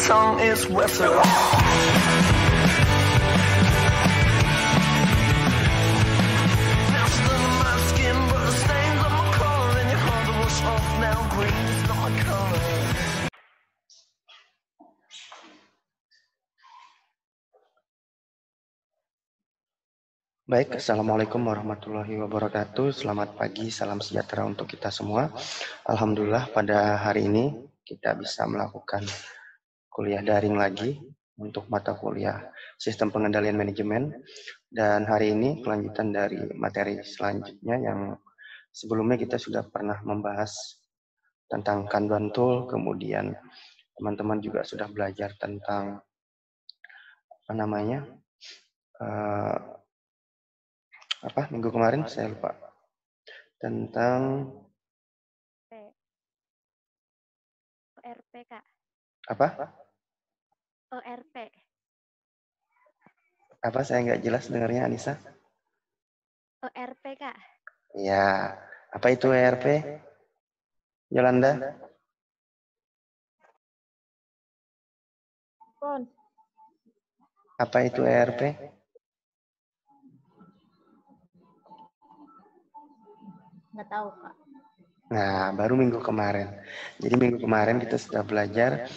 tongue is wetter. Baik, Assalamualaikum warahmatullahi wabarakatuh. Selamat pagi, salam sejahtera untuk kita semua. Alhamdulillah pada hari ini kita bisa melakukan kuliah daring lagi untuk mata kuliah Sistem Pengendalian Manajemen. Dan hari ini kelanjutan dari materi selanjutnya yang sebelumnya kita sudah pernah membahas tentang Kanban Tool, kemudian teman-teman juga sudah belajar tentang minggu kemarin saya lupa tentang ORP Kak. Apa? ORP. Apa saya nggak jelas dengarnya, Anissa? ORP Kak. Ya, apa itu ERP? Yolanda? Apa itu ERP? Nggak tahu Kak. Nah, baru minggu kemarin. Jadi minggu kemarin kita sudah belajar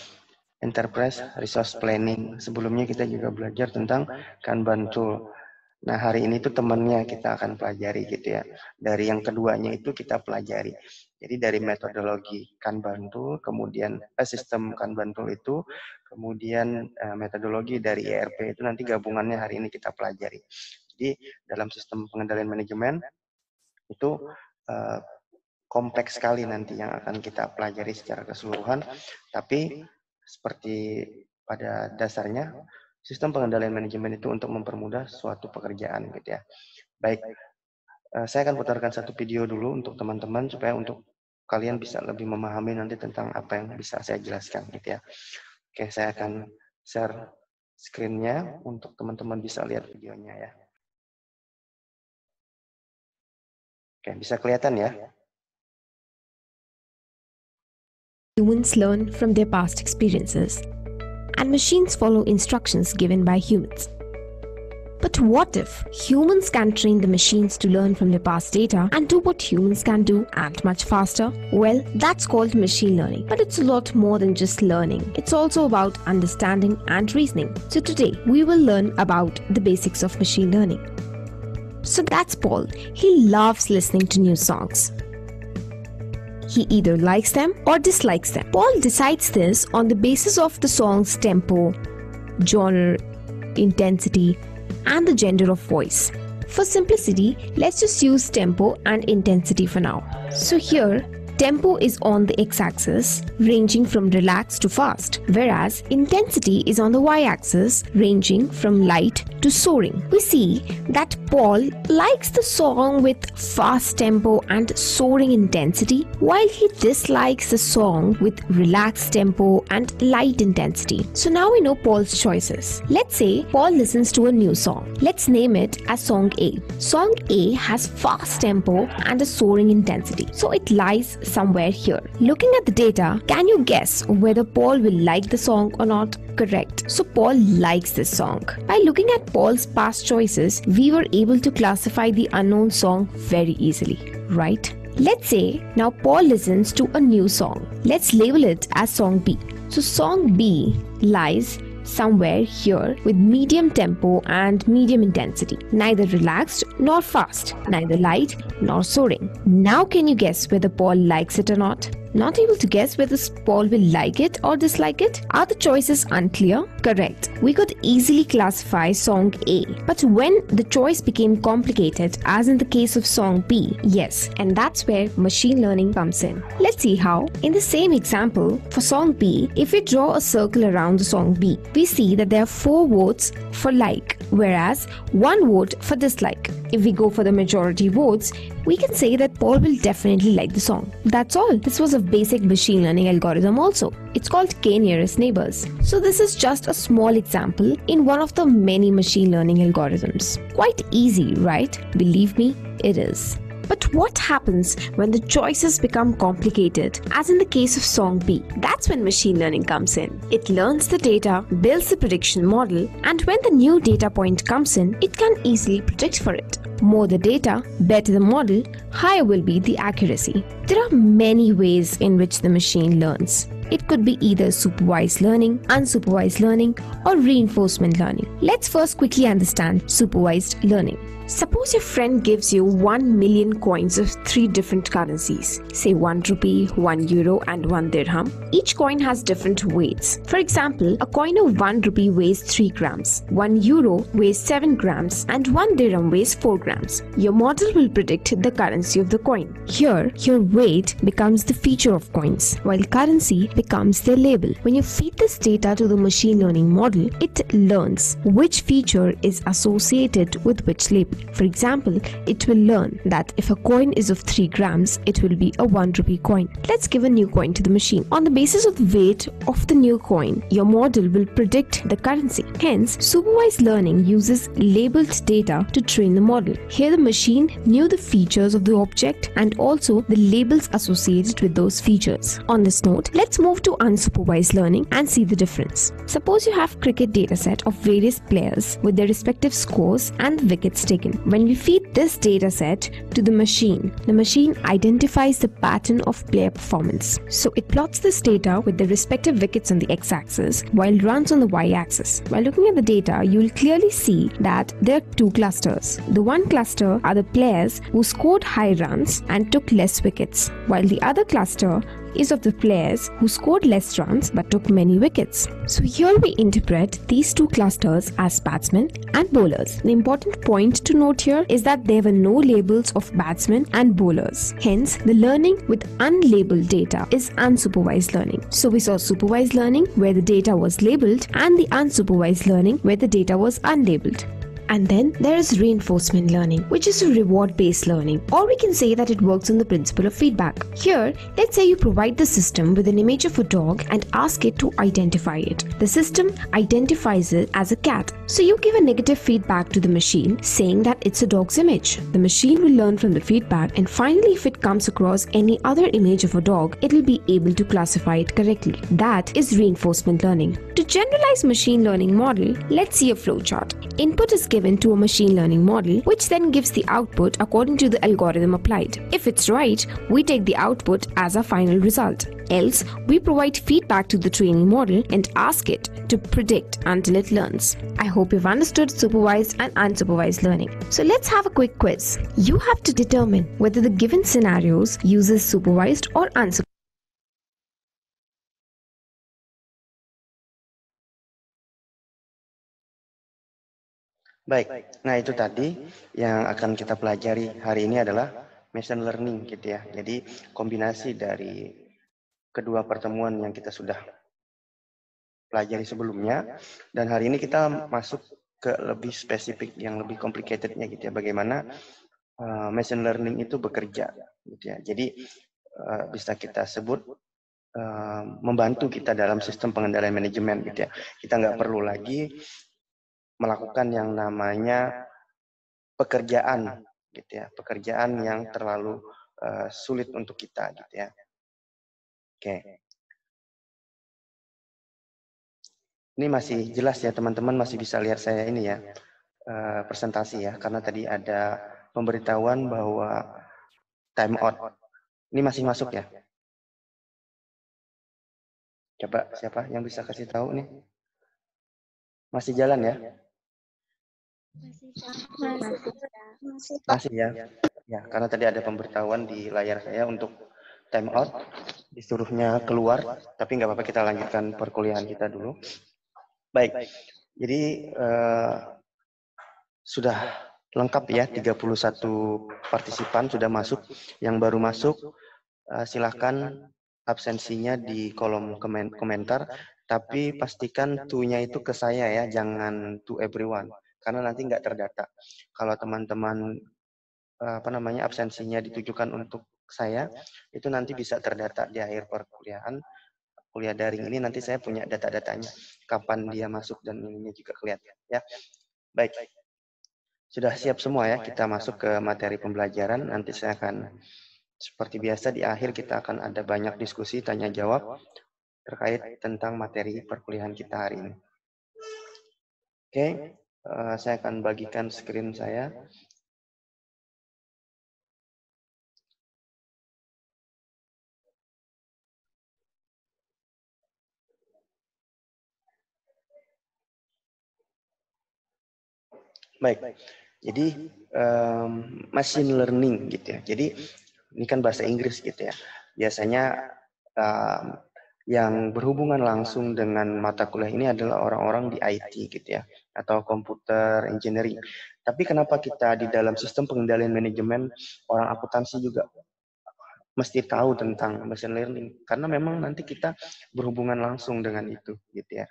Enterprise Resource Planning. Sebelumnya kita juga belajar tentang Kanban Tool. Nah, hari ini tuh temannya kita akan pelajari gitu ya. Dari yang keduanya itu kita pelajari. Jadi dari metodologi Kanban Tool, kemudian sistem Kanban Tool itu, kemudian metodologi dari ERP itu nanti gabungannya hari ini kita pelajari. Jadi dalam sistem pengendalian manajemen itu kompleks sekali nanti yang akan kita pelajari secara keseluruhan, tapi seperti pada dasarnya sistem pengendalian manajemen itu untuk mempermudah suatu pekerjaan gitu ya. Baik, saya akan putarkan satu video dulu untuk teman-teman supaya untuk kalian bisa lebih memahami nanti tentang apa yang bisa saya jelaskan gitu ya. Oke, saya akan share screen-nya untuk teman-teman bisa lihat videonya ya. Oke, bisa kelihatan ya? Humans learn from their past experiences, and machines follow instructions given by humans. But what if humans can train the machines to learn from their past data and do what humans can do and much faster? Well, that's called machine learning. But it's a lot more than just learning. It's also about understanding and reasoning. So today, we will learn about the basics of machine learning. So that's Paul. He loves listening to new songs. He either likes them or dislikes them. Paul decides this on the basis of the song's tempo, genre, intensity, and the gender of voice. For simplicity, let's just use tempo and intensity for now. So here, tempo is on the x-axis, ranging from relaxed to fast, whereas intensity is on the y-axis, ranging from light to soaring. We see that Paul likes the song with fast tempo and soaring intensity, while he dislikes the song with relaxed tempo and light intensity. So now we know Paul's choices. Let's say Paul listens to a new song. Let's name it as Song A. Song A has fast tempo and a soaring intensity, so it lies somewhere here. Looking at the data, can you guess whether Paul will like the song or not? Correct. So Paul likes this song. By looking at Paul's past choices, we were able to classify the unknown song very easily, right? Let's say now Paul listens to a new song. Let's label it as Song B. So Song B lies somewhere here with medium tempo and medium intensity, neither relaxed nor fast, neither light nor soaring. Now can you guess whether Paul likes it or not? Not able to guess whether Paul will like it or dislike it? Are the choices unclear? Correct. We could easily classify Song A. But when the choice became complicated, as in the case of Song B, yes, and that's where machine learning comes in. Let's see how. In the same example, for Song B, if we draw a circle around the Song B, we see that there are 4 votes for like, whereas 1 vote for dislike. If we go for the majority votes, we can say that Paul will definitely like the song. That's all. This was a basic machine learning algorithm also. It's called K-nearest neighbors. So this is just a small example in one of the many machine learning algorithms. Quite easy, right? Believe me, it is. But what happens when the choices become complicated, as in the case of song B? That's when machine learning comes in. It learns the data, builds the prediction model, and when the new data point comes in, it can easily predict for it. More the data, better the model, higher will be the accuracy. There are many ways in which the machine learns. It could be either supervised learning, unsupervised learning, or reinforcement learning. Let's first quickly understand supervised learning. Suppose your friend gives you 1 million coins of 3 different currencies, say 1 rupee, 1 euro, and 1 dirham. Each coin has different weights. For example, a coin of 1 rupee weighs 3 grams, 1 euro weighs 7 grams, and 1 dirham weighs 4 grams. Your model will predict the currency of the coin. Here, your weight becomes the feature of coins, while currency becomes their label. When you feed this data to the machine learning model, it learns which feature is associated with which label. For example, it will learn that if a coin is of 3 grams, it will be a 1 rupee coin. Let's give a new coin to the machine. On the basis of the weight of the new coin, your model will predict the currency. Hence, supervised learning uses labeled data to train the model. Here the machine knew the features of the object and also the labels associated with those features. On this note, let's move to unsupervised learning and see the difference. Suppose you have cricket dataset of various players with their respective scores and wickets taken. When we feed this dataset to the machine identifies the pattern of player performance. So it plots this data with the respective wickets on the x-axis while runs on the y-axis. While looking at the data, you will clearly see that there are 2 clusters. The one cluster are the players who scored high runs and took less wickets, while the other cluster is of the players who scored less runs but took many wickets. So here we interpret these 2 clusters as batsmen and bowlers. The important point to note here is that there were no labels of batsmen and bowlers. Hence, the learning with unlabeled data is unsupervised learning. So we saw supervised learning where the data was labeled and the unsupervised learning where the data was unlabeled. And then there is reinforcement learning, which is a reward-based learning, or we can say that it works on the principle of feedback. Here, let's say you provide the system with an image of a dog and ask it to identify it. The system identifies it as a cat. So you give a negative feedback to the machine saying that it's a dog's image. The machine will learn from the feedback, and finally if it comes across any other image of a dog, it will be able to classify it correctly. That is reinforcement learning. To generalize machine learning model, let's see a flowchart. Input is given to a machine learning model, which then gives the output according to the algorithm applied. If it's right, we take the output as our final result. Else, we provide feedback to the training model and ask it to predict until it learns. I hope you've understood supervised and unsupervised learning. So let's have a quick quiz. You have to determine whether the given scenarios uses supervised or unsupervised. Baik, nah itu tadi yang akan kita pelajari hari ini adalah machine learning gitu ya. Jadi kombinasi dari kedua pertemuan yang kita sudah pelajari sebelumnya, dan hari ini kita masuk ke lebih spesifik, yang lebih complicatednya gitu ya, bagaimana machine learning itu bekerja gitu ya. Jadi bisa kita sebut membantu kita dalam sistem pengendalian manajemen gitu ya. Kita nggak perlu lagi melakukan yang namanya pekerjaan gitu ya, pekerjaan yang terlalu sulit untuk kita gitu ya. Oke. Ini masih jelas ya teman-teman, masih bisa lihat saya ini ya, presentasi ya, karena tadi ada pemberitahuan bahwa time out. Ini masih masuk ya? Coba siapa yang bisa kasih tahu nih? Masih jalan ya? Masih ya. Ya, karena tadi ada pemberitahuan di layar saya untuk time out, disuruhnya keluar, tapi nggak apa-apa, kita lanjutkan perkuliahan kita dulu. Baik, jadi sudah lengkap ya, 31 partisipan sudah masuk. Yang baru masuk, silahkan absensinya di kolom komentar, tapi pastikan to-nya itu ke saya ya, jangan to everyone, karena nanti nggak terdata. Kalau teman-teman absensinya ditujukan untuk saya, itu nanti bisa terdata di akhir perkuliahan. Kuliah daring ini nanti saya punya data-datanya, kapan dia masuk dan ininya juga kelihatan ya. Baik. Sudah siap semua ya, kita masuk ke materi pembelajaran. Nanti saya akan, seperti biasa di akhir kita akan ada banyak diskusi, tanya jawab terkait tentang materi perkuliahan kita hari ini. Oke, saya akan bagikan screen saya. Baik, jadi machine learning gitu ya. Jadi ini kan bahasa Inggris gitu ya. Biasanya yang berhubungan langsung dengan mata kuliah ini adalah orang-orang di IT gitu ya, atau komputer engineering. Tapi kenapa kita di dalam sistem pengendalian manajemen orang akuntansi juga mesti tahu tentang machine learning? Karena memang nanti kita berhubungan langsung dengan itu gitu ya.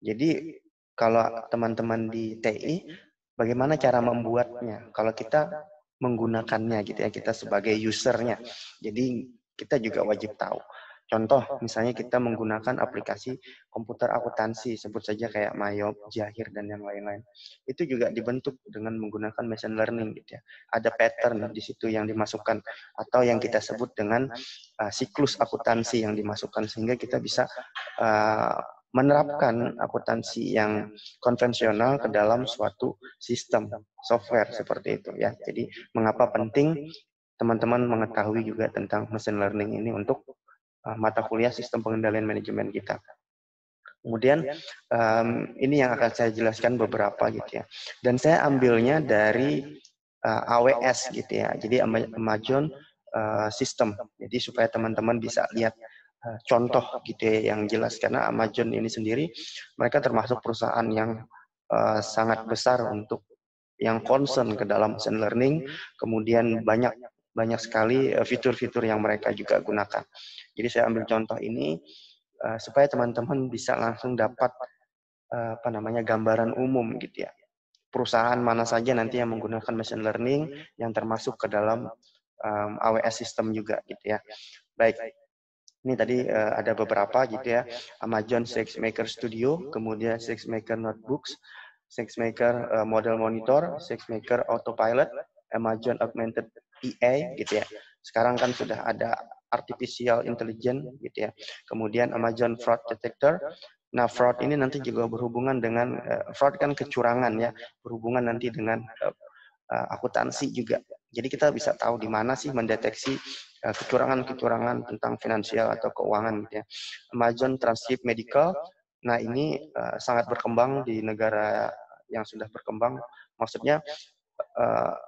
Jadi kalau teman-teman di TI, bagaimana cara membuatnya? Kalau kita menggunakannya gitu ya, kita sebagai usernya. Jadi kita juga wajib tahu. Contoh, misalnya kita menggunakan aplikasi komputer akuntansi, sebut saja kayak Mayop, Jahir, dan yang lain-lain. Itu juga dibentuk dengan menggunakan machine learning gitu ya. Ada pattern di situ yang dimasukkan, atau yang kita sebut dengan siklus akuntansi yang dimasukkan, sehingga kita bisa menerapkan akuntansi yang konvensional ke dalam suatu sistem software seperti itu ya. Jadi mengapa penting teman-teman mengetahui juga tentang machine learning ini untuk mata kuliah sistem pengendalian manajemen kita. Kemudian ini yang akan saya jelaskan beberapa gitu ya. Dan saya ambilnya dari AWS gitu ya. Jadi Amazon System. Jadi supaya teman-teman bisa lihat contoh gitu ya yang jelas, karena Amazon ini sendiri mereka termasuk perusahaan yang sangat besar untuk yang concern ke dalam machine learning, kemudian banyak sekali fitur-fitur yang mereka juga gunakan. Jadi saya ambil contoh ini supaya teman-teman bisa langsung dapat gambaran umum gitu ya. Perusahaan mana saja nanti yang menggunakan machine learning yang termasuk ke dalam AWS system juga gitu ya. Baik. Ini tadi ada beberapa gitu ya. Amazon SageMaker Studio, kemudian SageMaker Notebooks, SageMaker Model Monitor, SageMaker Autopilot, Amazon Augmented AI gitu ya. Sekarang kan sudah ada Artificial Intelligence gitu ya. Kemudian Amazon Fraud Detector. Nah, fraud ini nanti juga berhubungan dengan fraud kan kecurangan ya, berhubungan nanti dengan akuntansi juga. Jadi kita bisa tahu di mana sih mendeteksi kecurangan-kecurangan tentang finansial atau keuangan gitu ya. Amazon Transcript Medical, nah ini sangat berkembang di negara yang sudah berkembang. Maksudnya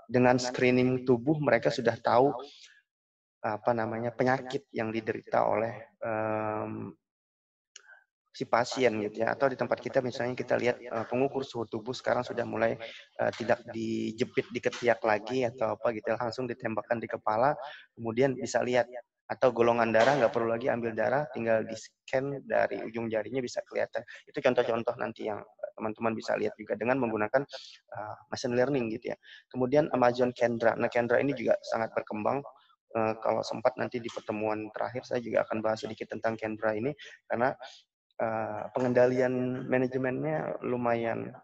dengan screening tubuh mereka sudah tahu penyakit yang diderita oleh si pasien gitu ya. Atau di tempat kita misalnya kita lihat pengukur suhu tubuh sekarang sudah mulai tidak dijepit di ketiak lagi atau apa gitu, langsung ditembakkan di kepala, kemudian bisa lihat. Atau golongan darah nggak perlu lagi ambil darah, tinggal di scan dari ujung jarinya bisa kelihatan. Itu contoh-contoh nanti yang teman-teman bisa lihat juga dengan menggunakan machine learning gitu ya. Kemudian Amazon Kendra. Nah, Kendra ini juga sangat berkembang. Kalau sempat nanti di pertemuan terakhir saya juga akan bahas sedikit tentang Kendra ini, karena pengendalian manajemennya lumayan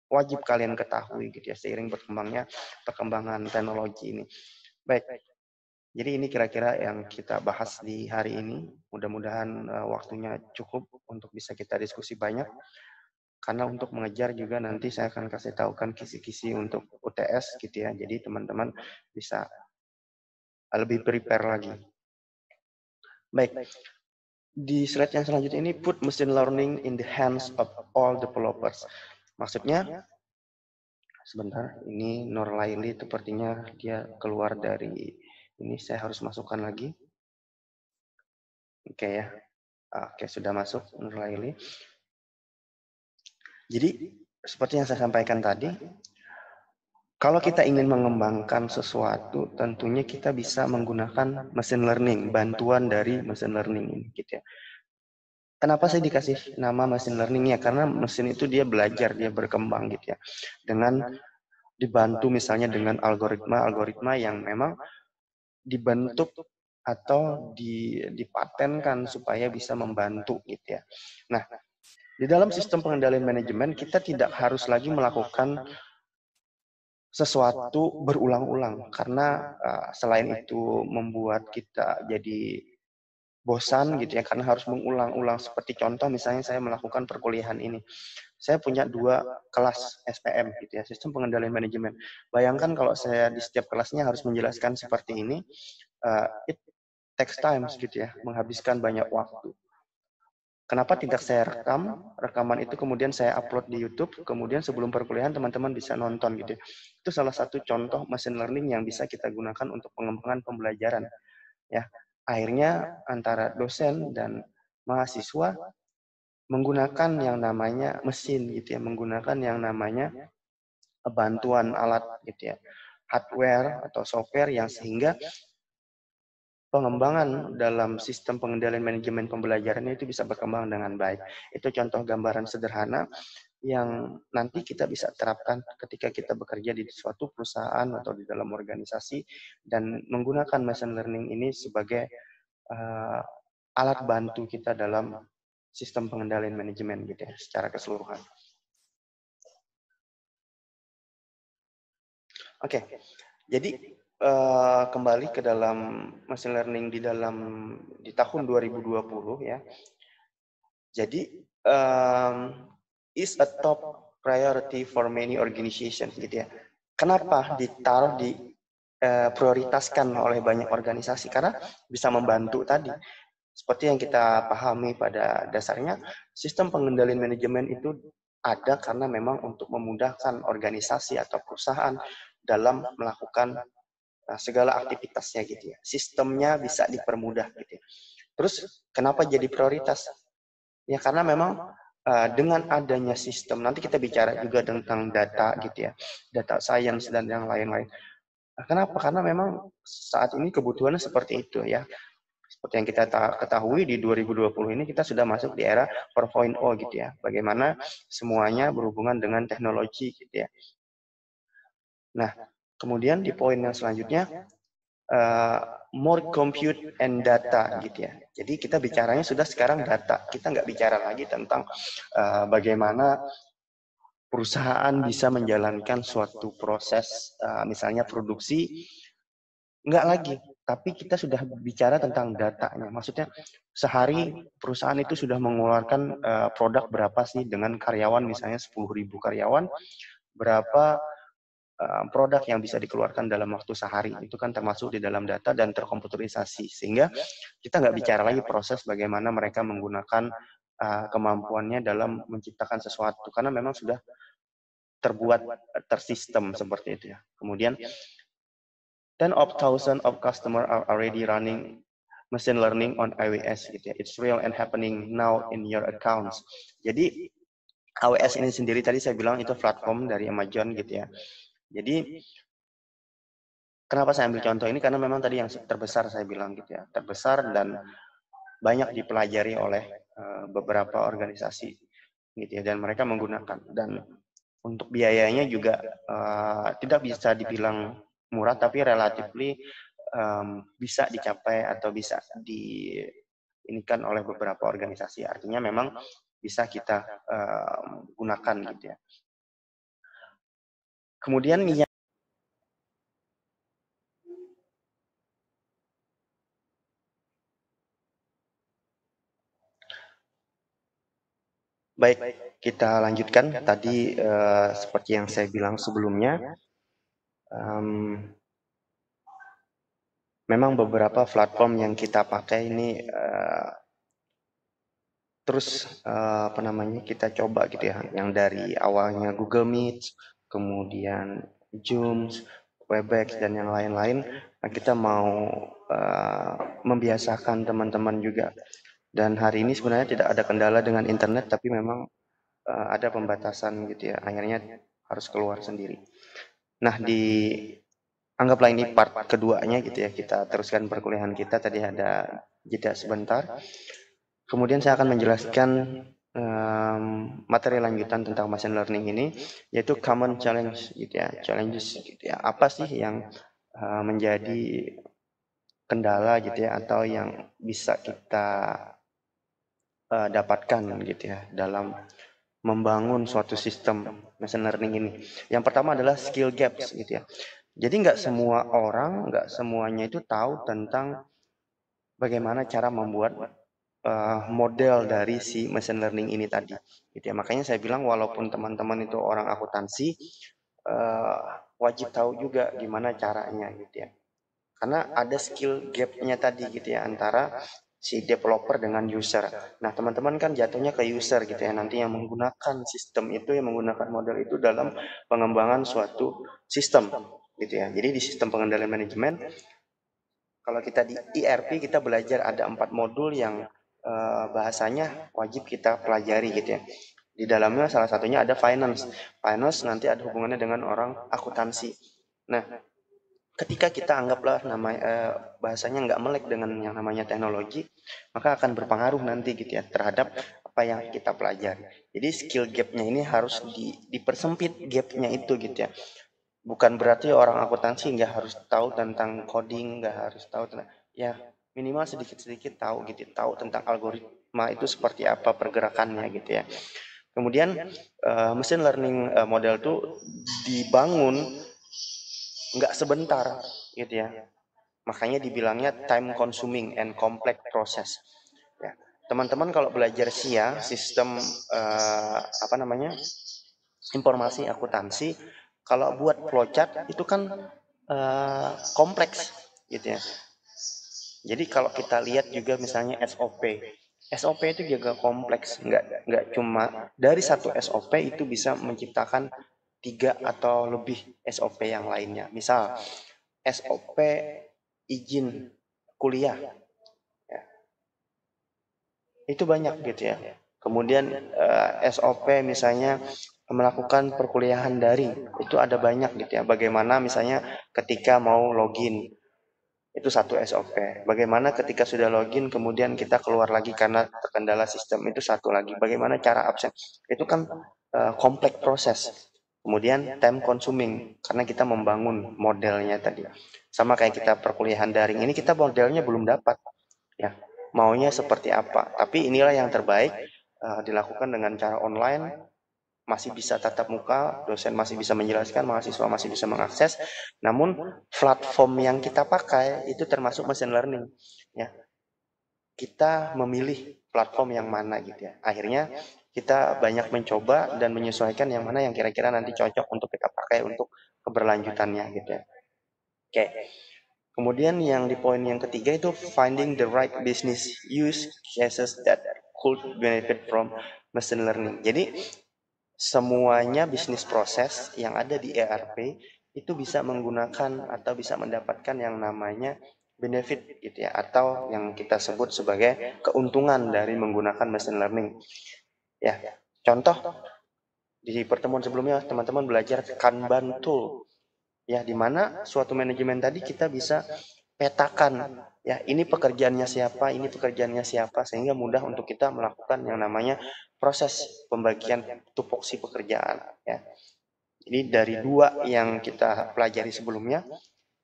wajib kalian ketahui gitu ya, seiring perkembangan teknologi ini. Baik, jadi ini kira-kira yang kita bahas di hari ini. Mudah-mudahan waktunya cukup untuk bisa kita diskusi banyak, karena untuk mengejar juga nanti saya akan kasih tahukan kisi-kisi untuk UTS gitu ya, jadi teman-teman bisa lebih prepare lagi. Baik, di slide yang selanjutnya ini, put machine learning in the hands of all developers. Maksudnya, sebentar, ini Nurlaili sepertinya dia keluar dari ini, saya harus masukkan lagi. Oke ya, oke sudah masuk Nurlaili. Jadi, seperti yang saya sampaikan tadi, kalau kita ingin mengembangkan sesuatu, tentunya kita bisa menggunakan machine learning, bantuan dari machine learning ini gitu ya. Kenapa saya dikasih nama machine learning ya? Karena mesin itu dia belajar, dia berkembang gitu ya. Dengan dibantu misalnya dengan algoritma yang memang dibentuk atau dipatenkan supaya bisa membantu gitu ya. Nah, di dalam sistem pengendalian manajemen kita tidak harus lagi melakukan sesuatu berulang-ulang, karena selain itu membuat kita jadi bosan gitu ya, karena harus mengulang-ulang. Seperti contoh misalnya saya melakukan perkuliahan ini, saya punya 2 kelas SPM gitu ya, sistem pengendalian manajemen. Bayangkan kalau saya di setiap kelasnya harus menjelaskan seperti ini, it takes time gitu ya, menghabiskan banyak waktu. Kenapa tidak saya rekam? Rekaman itu kemudian saya upload di YouTube, kemudian sebelum perkuliahan teman-teman bisa nonton gitu ya. Itu salah satu contoh machine learning yang bisa kita gunakan untuk pengembangan pembelajaran. Ya, akhirnya antara dosen dan mahasiswa menggunakan yang namanya mesin gitu ya, menggunakan yang namanya bantuan alat gitu ya, hardware atau software yang sehingga pengembangan dalam sistem pengendalian manajemen pembelajaran itu bisa berkembang dengan baik. Itu contoh gambaran sederhana yang nanti kita bisa terapkan ketika kita bekerja di suatu perusahaan atau di dalam organisasi dan menggunakan machine learning ini sebagai alat bantu kita dalam sistem pengendalian manajemen gitu ya, secara keseluruhan. Oke, jadi kembali ke dalam machine learning di tahun 2020 ya. Jadi is a top priority for many organization gitu ya. Kenapa ditaruh prioritaskan oleh banyak organisasi? Karena bisa membantu tadi. Seperti yang kita pahami pada dasarnya, sistem pengendalian manajemen itu ada karena memang untuk memudahkan organisasi atau perusahaan dalam melakukan segala aktivitasnya gitu ya. Sistemnya bisa dipermudah gitu ya. Terus kenapa jadi prioritas? Ya karena memang dengan adanya sistem, nanti kita bicara juga tentang data gitu ya, data science dan yang lain-lain. Kenapa? Karena memang saat ini kebutuhannya seperti itu ya. Seperti yang kita ketahui di 2020 ini kita sudah masuk di era 4.0 gitu ya. Bagaimana semuanya berhubungan dengan teknologi gitu ya. Nah, kemudian di poin yang selanjutnya, more compute and data gitu ya. Jadi kita bicaranya sudah sekarang data. Kita nggak bicara lagi tentang bagaimana perusahaan bisa menjalankan suatu proses, misalnya produksi, nggak lagi. Tapi kita sudah bicara tentang datanya. Maksudnya sehari perusahaan itu sudah mengeluarkan produk berapa sih dengan karyawan, misalnya 10.000 karyawan, berapa produk yang bisa dikeluarkan dalam waktu sehari. Itu kan termasuk di dalam data dan terkomputerisasi. Sehingga kita nggak bicara lagi proses bagaimana mereka menggunakan kemampuannya dalam menciptakan sesuatu. Karena memang sudah terbuat tersistem seperti itu ya. Kemudian 10,000 of customer are already running machine learning on AWS gitu ya. It's real and happening now in your accounts. Jadi AWS ini sendiri tadi saya bilang itu platform dari Amazon gitu ya. Jadi kenapa saya ambil contoh ini? Karena memang tadi yang terbesar saya bilang gitu ya, terbesar dan banyak dipelajari oleh beberapa organisasi gitu ya, dan mereka menggunakan. Dan untuk biayanya juga tidak bisa dibilang murah, tapi relatifly bisa dicapai atau bisa diinikan oleh beberapa organisasi. Artinya memang bisa kita gunakan gitu ya. Kemudian baik, kita lanjutkan. Tadi seperti yang saya bilang sebelumnya, memang beberapa platform yang kita pakai ini terus kita coba gitu ya, yang dari awalnya Google Meet, kemudian Zoom, Webex dan yang lain-lain. Nah, kita mau membiasakan teman-teman juga. Dan hari ini sebenarnya tidak ada kendala dengan internet, tapi memang ada pembatasan gitu ya. Akhirnya harus keluar sendiri. Nah, anggaplah ini part keduanya gitu ya. Kita teruskan perkuliahan kita. Tadi ada jeda sebentar. Kemudian saya akan menjelaskan materi lanjutan tentang machine learning ini, yaitu common challenge gitu ya, challenges gitu ya. Apa sih yang menjadi kendala gitu ya, atau yang bisa kita dapatkan gitu ya dalam membangun suatu sistem machine learning ini. Yang pertama adalah skill gaps gitu ya. Jadi nggak semua orang, nggak semuanya itu tahu tentang bagaimana cara membuat model dari si machine learning ini tadi. Gitu ya. Makanya saya bilang walaupun teman-teman itu orang akuntansi, wajib tahu juga gimana caranya gitu ya. Karena ada skill gap-nya tadi gitu ya antara si developer dengan user. Nah, teman-teman kan jatuhnya ke user gitu ya. Nanti yang menggunakan sistem itu, yang menggunakan model itu dalam pengembangan suatu sistem gitu ya. Jadi di sistem pengendalian manajemen, kalau kita di ERP kita belajar ada 4 modul yang bahasanya wajib kita pelajari gitu ya. Di dalamnya salah satunya ada finance. Finance nanti ada hubungannya dengan orang akuntansi. Nah, ketika kita anggaplah bahasanya nggak melek dengan yang namanya teknologi, maka akan berpengaruh nanti gitu ya terhadap apa yang kita pelajari. Jadi skill gap-nya ini harus dipersempit gap-nya itu gitu ya. Bukan berarti orang akuntansi nggak harus tahu tentang coding, nggak harus tahu tentang, ya minimal sedikit-sedikit tahu gitu, tahu tentang algoritma itu seperti apa pergerakannya gitu ya. Kemudian machine learning model itu dibangun nggak sebentar gitu ya. Makanya dibilangnya time consuming and complex process. Ya. Teman-teman kalau belajar SIA, sistem informasi akuntansi, kalau buat flowchart itu kan kompleks gitu ya. Jadi kalau kita lihat juga misalnya SOP itu juga kompleks, nggak cuma dari satu SOP itu bisa menciptakan 3 atau lebih SOP yang lainnya. Misal SOP izin kuliah, ya, itu banyak gitu ya. Kemudian SOP misalnya melakukan perkuliahan daring, itu ada banyak gitu ya. Bagaimana misalnya ketika mau login, itu satu SOP. Bagaimana ketika sudah login kemudian kita keluar lagi karena terkendala sistem, itu satu lagi. Bagaimana cara absen, itu kan kompleks proses. Kemudian time consuming karena kita membangun modelnya tadi. Sama kayak kita perkuliahan daring ini, kita modelnya belum dapat ya, maunya seperti apa. Tapi inilah yang terbaik dilakukan dengan cara online, masih bisa tatap muka, dosen masih bisa menjelaskan, mahasiswa masih bisa mengakses. Namun platform yang kita pakai itu termasuk machine learning ya. Kita memilih platform yang mana gitu ya. Akhirnya kita banyak mencoba dan menyesuaikan yang mana yang kira-kira nanti cocok untuk kita pakai untuk keberlanjutannya gitu ya. Oke. Kemudian yang di poin yang ketiga itu finding the right business use cases that could benefit from machine learning. Jadi semuanya bisnis proses yang ada di ERP itu bisa menggunakan atau bisa mendapatkan yang namanya benefit gitu ya, atau yang kita sebut sebagai keuntungan dari menggunakan machine learning. Ya, contoh di pertemuan sebelumnya teman-teman belajar Kanban tool. Ya, di mana suatu manajemen tadi kita bisa petakan ya, ini pekerjaannya siapa, ini pekerjaannya siapa, sehingga mudah untuk kita melakukan yang namanya proses pembagian tupoksi pekerjaan ya. Jadi dari 2 yang kita pelajari sebelumnya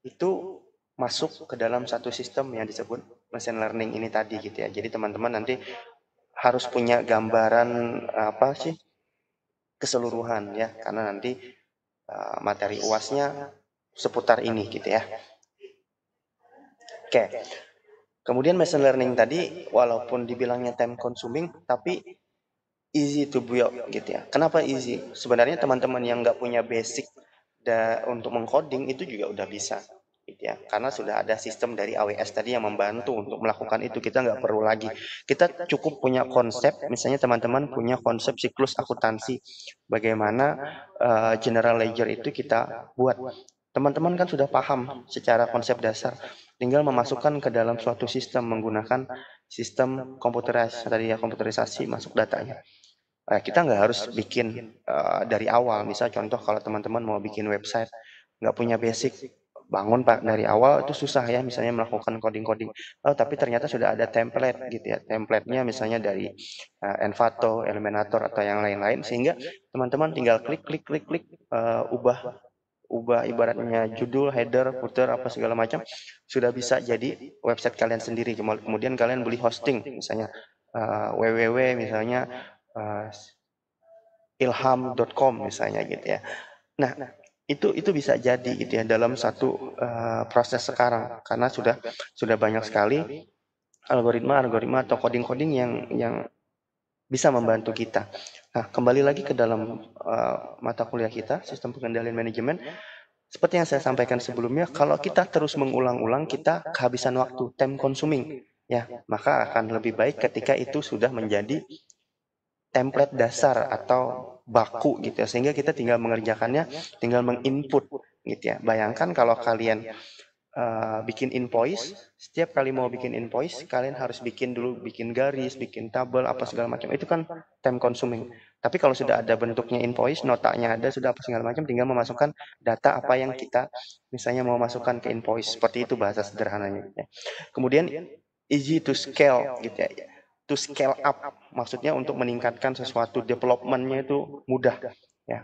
itu masuk ke dalam satu sistem yang disebut machine learning ini tadi gitu ya. Jadi teman-teman nanti harus punya gambaran keseluruhan ya, karena nanti materi UASnya seputar ini gitu ya. Oke. Kemudian machine learning tadi walaupun dibilangnya time consuming tapi easy to build gitu ya. Kenapa easy? Sebenarnya teman-teman yang nggak punya basic untuk mengcoding itu juga udah bisa gitu ya. Karena sudah ada sistem dari AWS tadi yang membantu untuk melakukan itu. Kita nggak perlu lagi. Kita cukup punya konsep, misalnya teman-teman punya konsep siklus akuntansi. Bagaimana general ledger itu kita buat. Teman-teman kan sudah paham secara konsep dasar. Tinggal memasukkan ke dalam suatu sistem menggunakan sistem komputerisasi masuk datanya. Kita nggak harus bikin dari awal. Misal contoh kalau teman-teman mau bikin website, nggak punya basic, bangun Pak dari awal itu susah ya, misalnya melakukan coding-coding. Tapi ternyata sudah ada template gitu ya. Template-nya misalnya dari Envato, Elementor atau yang lain-lain, sehingga teman-teman tinggal klik, ubah ibaratnya judul, header, footer, apa segala macam, sudah bisa jadi website kalian sendiri. Kemudian kalian beli hosting, misalnya www misalnya ilham.com misalnya gitu ya. Nah, itu bisa jadi gitu ya dalam satu proses sekarang, karena sudah banyak sekali algoritma atau coding-coding yang bisa membantu kita. Nah, kembali lagi ke dalam mata kuliah kita, sistem pengendalian manajemen. Seperti yang saya sampaikan sebelumnya, kalau kita terus mengulang-ulang, kita kehabisan waktu, time consuming, ya, maka akan lebih baik ketika itu sudah menjadi template dasar atau baku gitu ya, sehingga kita tinggal mengerjakannya, tinggal menginput gitu ya. Bayangkan kalau kalian bikin invoice, setiap kali mau bikin invoice, kalian harus bikin garis, bikin tabel, apa segala macam. Itu kan time consuming. Tapi kalau sudah ada bentuknya invoice, notanya ada, sudah apa segala macam, tinggal memasukkan data apa yang kita misalnya mau masukkan ke invoice. Seperti itu bahasa sederhananya. Ya. Kemudian easy to scale gitu ya. To scale up, maksudnya untuk meningkatkan sesuatu, development-nya itu mudah. Ya.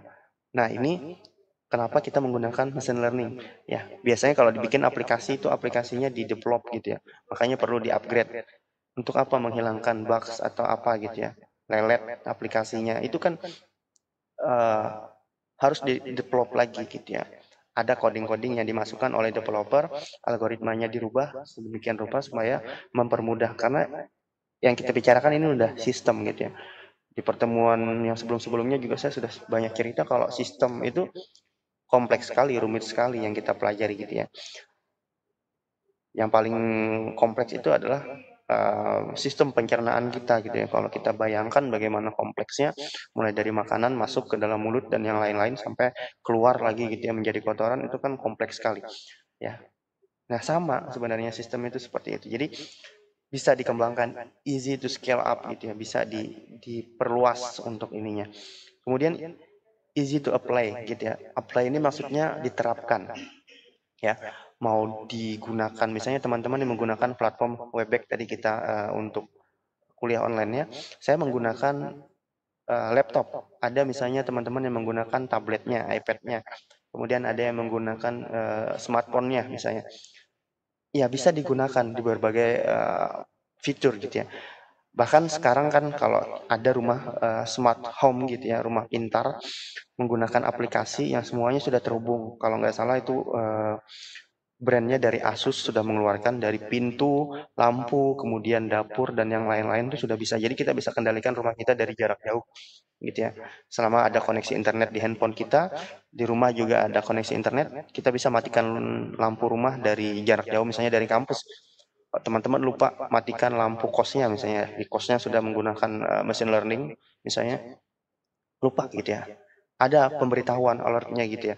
Nah, ini kenapa kita menggunakan machine learning? Ya, biasanya kalau dibikin aplikasi itu aplikasinya di develop gitu ya. Makanya perlu di-upgrade. Untuk apa? Menghilangkan bugs atau apa gitu ya. Lelet aplikasinya. Itu kan harus di-develop lagi gitu ya. Ada coding-coding yang dimasukkan oleh developer, algoritmanya dirubah sedemikian rupa supaya mempermudah, karena yang kita bicarakan ini udah sistem gitu ya. Di pertemuan yang sebelum-sebelumnya juga saya sudah banyak cerita kalau sistem itu kompleks sekali, rumit sekali yang kita pelajari gitu ya. Yang paling kompleks itu adalah sistem pencernaan kita gitu ya. Kalau kita bayangkan bagaimana kompleksnya, mulai dari makanan masuk ke dalam mulut dan yang lain-lain sampai keluar lagi gitu ya menjadi kotoran, itu kan kompleks sekali ya. Nah, sama sebenarnya sistem itu seperti itu. Jadi bisa dikembangkan, easy to scale up gitu ya, bisa diperluas untuk ininya. Kemudian easy to apply gitu ya. Apply ini maksudnya diterapkan ya. Mau digunakan misalnya teman-teman yang menggunakan platform Webex tadi kita untuk kuliah online-nya, saya menggunakan laptop. Ada misalnya teman-teman yang menggunakan tabletnya, iPad-nya. Kemudian ada yang menggunakan smartphone-nya misalnya. Ya, bisa digunakan di berbagai fitur gitu ya. Bahkan sekarang kan kalau ada rumah smart home gitu ya, rumah pintar menggunakan aplikasi yang semuanya sudah terhubung. Kalau nggak salah itu brandnya dari Asus sudah mengeluarkan dari pintu, lampu, kemudian dapur dan yang lain-lain itu sudah bisa. Jadi kita bisa kendalikan rumah kita dari jarak jauh gitu ya. Selama ada koneksi internet di handphone kita, di rumah juga ada koneksi internet, kita bisa matikan lampu rumah dari jarak jauh, misalnya dari kampus. Teman-teman lupa matikan lampu kosnya, misalnya di kosnya sudah menggunakan machine learning misalnya, lupa gitu ya. Ada pemberitahuan alertnya gitu ya.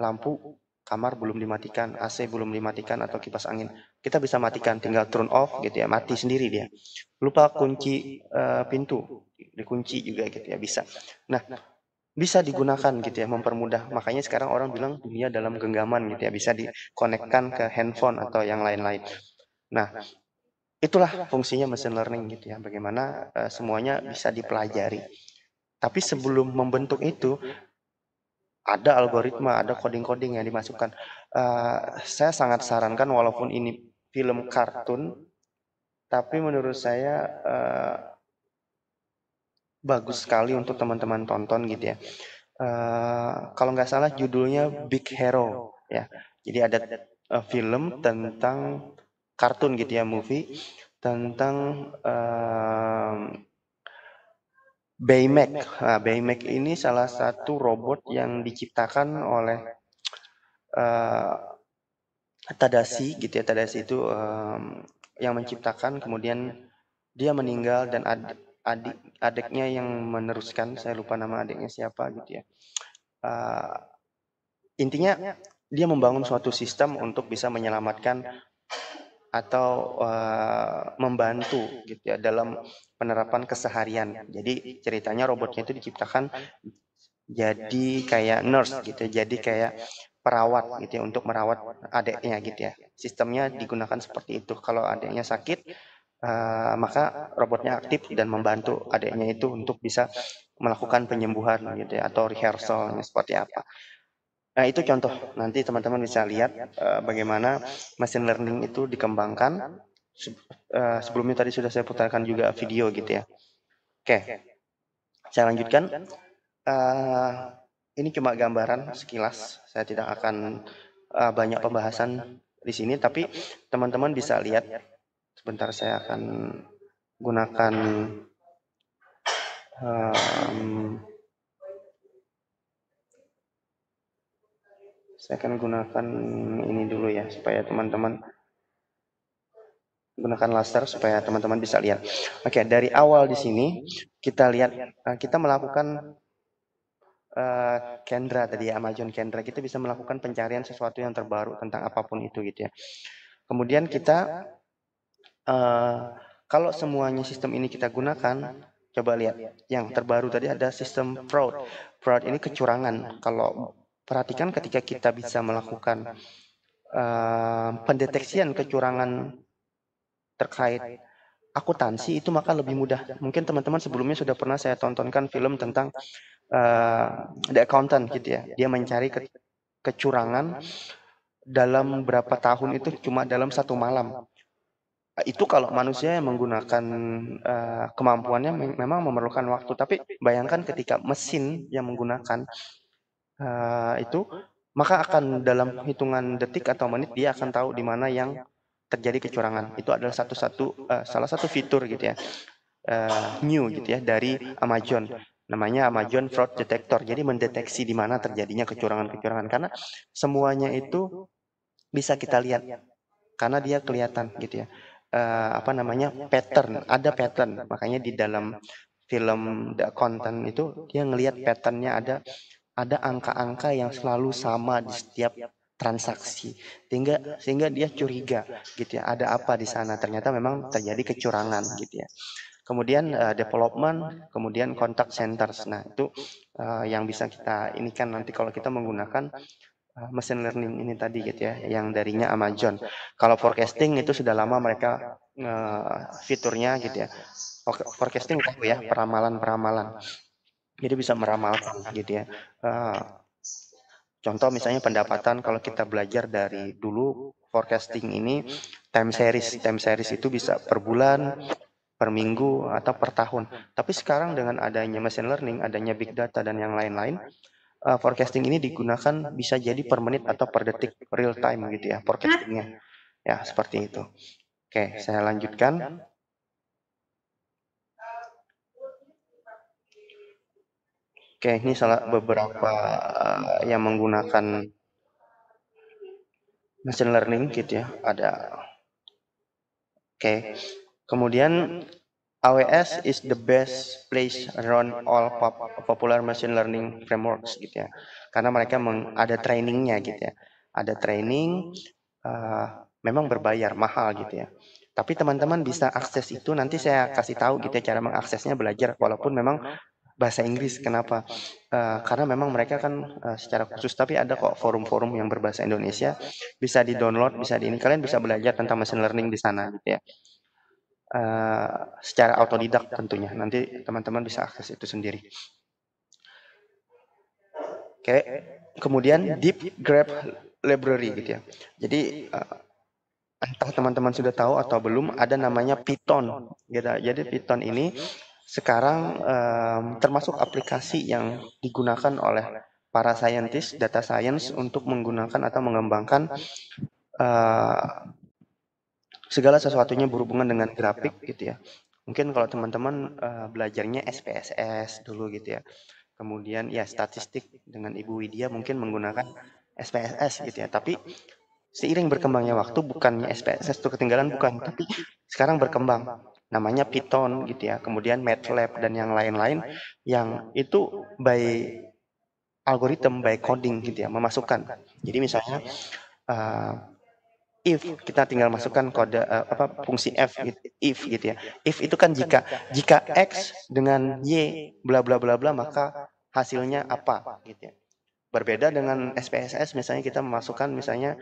Lampu kamar belum dimatikan, AC belum dimatikan atau kipas angin. Kita bisa matikan, tinggal turn off gitu ya, mati sendiri dia. Lupa kunci pintu, dikunci juga gitu ya, bisa. Nah, bisa digunakan gitu ya, mempermudah. Makanya sekarang orang bilang dunia dalam genggaman gitu ya, bisa dikonekkan ke handphone atau yang lain-lain. Nah, itulah fungsinya machine learning gitu ya, bagaimana semuanya bisa dipelajari. Tapi sebelum membentuk itu, ada algoritma, ada coding-coding yang dimasukkan. Saya sangat sarankan, walaupun ini film kartun, tapi menurut saya bagus sekali untuk teman-teman tonton gitu ya. Kalau nggak salah judulnya Big Hero ya. Jadi ada film tentang kartun gitu ya, movie tentang Baymax. Nah, Baymax ini salah satu robot yang diciptakan oleh Tadashi gitu ya. Tadashi itu yang menciptakan, kemudian dia meninggal dan adiknya yang meneruskan. Saya lupa nama adiknya siapa gitu ya. Intinya dia membangun suatu sistem untuk bisa menyelamatkan atau membantu gitu ya dalam penerapan keseharian. Jadi ceritanya robotnya itu diciptakan jadi kayak nurse gitu ya, jadi kayak perawat gitu ya, untuk merawat adiknya gitu ya. Sistemnya digunakan seperti itu. Kalau adiknya sakit, maka robotnya aktif dan membantu adiknya itu untuk bisa melakukan penyembuhan gitu ya, atau rehearsalnya seperti apa. Nah, itu contoh, nanti teman-teman bisa lihat bagaimana machine learning itu dikembangkan. Sebelumnya tadi sudah saya putarkan juga video gitu ya. Oke, saya lanjutkan. Ini cuma gambaran sekilas. Saya tidak akan banyak pembahasan di sini, tapi teman-teman bisa lihat. Sebentar, saya akan gunakan ini dulu ya, supaya teman-teman gunakan laser supaya teman-teman bisa lihat. Oke, dari awal di sini kita lihat kita melakukan Kendra tadi ya, Amazon Kendra, kita bisa melakukan pencarian sesuatu yang terbaru tentang apapun itu gitu ya. Kemudian kita kalau semuanya sistem ini kita gunakan, coba lihat yang terbaru tadi ada sistem fraud. Fraud ini kecurangan. Kalau perhatikan ketika kita bisa melakukan pendeteksian kecurangan terkait akuntansi itu maka lebih mudah. Mungkin teman-teman sebelumnya sudah pernah saya tontonkan film tentang The Accountant gitu ya. Dia mencari kecurangan dalam berapa tahun itu cuma dalam 1 malam. Itu kalau manusia yang menggunakan kemampuannya memang memerlukan waktu. Tapi bayangkan ketika mesin yang menggunakan itu, maka akan dalam hitungan detik atau menit dia akan tahu di mana yang terjadi kecurangan. Itu adalah salah satu fitur gitu ya, new gitu ya dari Amazon. Namanya Amazon Fraud Detector. Jadi mendeteksi di mana terjadinya kecurangan-kecurangan, karena semuanya itu bisa kita lihat karena dia kelihatan gitu ya. Pattern, ada pattern. Makanya di dalam film The Accountant itu dia ngelihat patternnya, ada angka-angka yang selalu sama di setiap transaksi, sehingga dia curiga gitu ya, ada apa di sana, ternyata memang terjadi kecurangan gitu ya. Kemudian development, kemudian contact centers. Nah, itu yang bisa kita ini kan nanti kalau kita menggunakan machine learning ini tadi gitu ya, yang darinya Amazon. Kalau forecasting itu sudah lama mereka fiturnya gitu ya. Forecasting tahu ya, peramalan. Jadi bisa meramalkan gitu ya. Contoh misalnya pendapatan, kalau kita belajar dari dulu forecasting ini time series itu bisa per bulan, per minggu, atau per tahun. Tapi sekarang dengan adanya machine learning, adanya big data dan yang lain-lain, forecasting ini digunakan bisa jadi per menit atau per detik, real time gitu ya forecastingnya. Ya, seperti itu. Oke, saya lanjutkan. Oke, ini beberapa yang menggunakan machine learning gitu ya. Oke. Kemudian AWS is the best place around all popular machine learning frameworks gitu ya. Karena mereka ada trainingnya gitu ya. Ada training, memang berbayar, mahal gitu ya. Tapi teman-teman bisa akses itu, nanti saya kasih tahu gitu ya cara mengaksesnya, belajar walaupun memang bahasa Inggris. Kenapa? Karena memang mereka kan secara khusus, tapi ada kok forum-forum yang berbahasa Indonesia, bisa di-download, bisa kalian bisa belajar tentang machine learning di sana gitu ya. Secara autodidak tentunya, nanti teman-teman bisa akses itu sendiri. Oke, kemudian Deep Graph Library gitu ya. Jadi entah teman-teman sudah tahu atau belum, ada namanya Python gitu. Jadi Python ini sekarang termasuk aplikasi yang digunakan oleh para scientist, data science, untuk menggunakan atau mengembangkan segala sesuatunya berhubungan dengan grafik gitu ya. Mungkin kalau teman-teman belajarnya SPSS dulu gitu ya. Kemudian ya statistik dengan Ibu Widya mungkin menggunakan SPSS gitu ya. Tapi seiring berkembangnya waktu, bukannya SPSS itu ketinggalan, bukan. Tapi sekarang berkembang. Namanya Python gitu ya. Kemudian MATLAB dan yang lain-lain yang itu by algorithm, by coding gitu ya, memasukkan. Jadi misalnya if kita tinggal masukkan kode fungsi f gitu, if gitu ya. If itu kan jika x dengan y bla bla bla bla maka hasilnya apa gitu ya. Berbeda dengan SPSS, misalnya kita memasukkan misalnya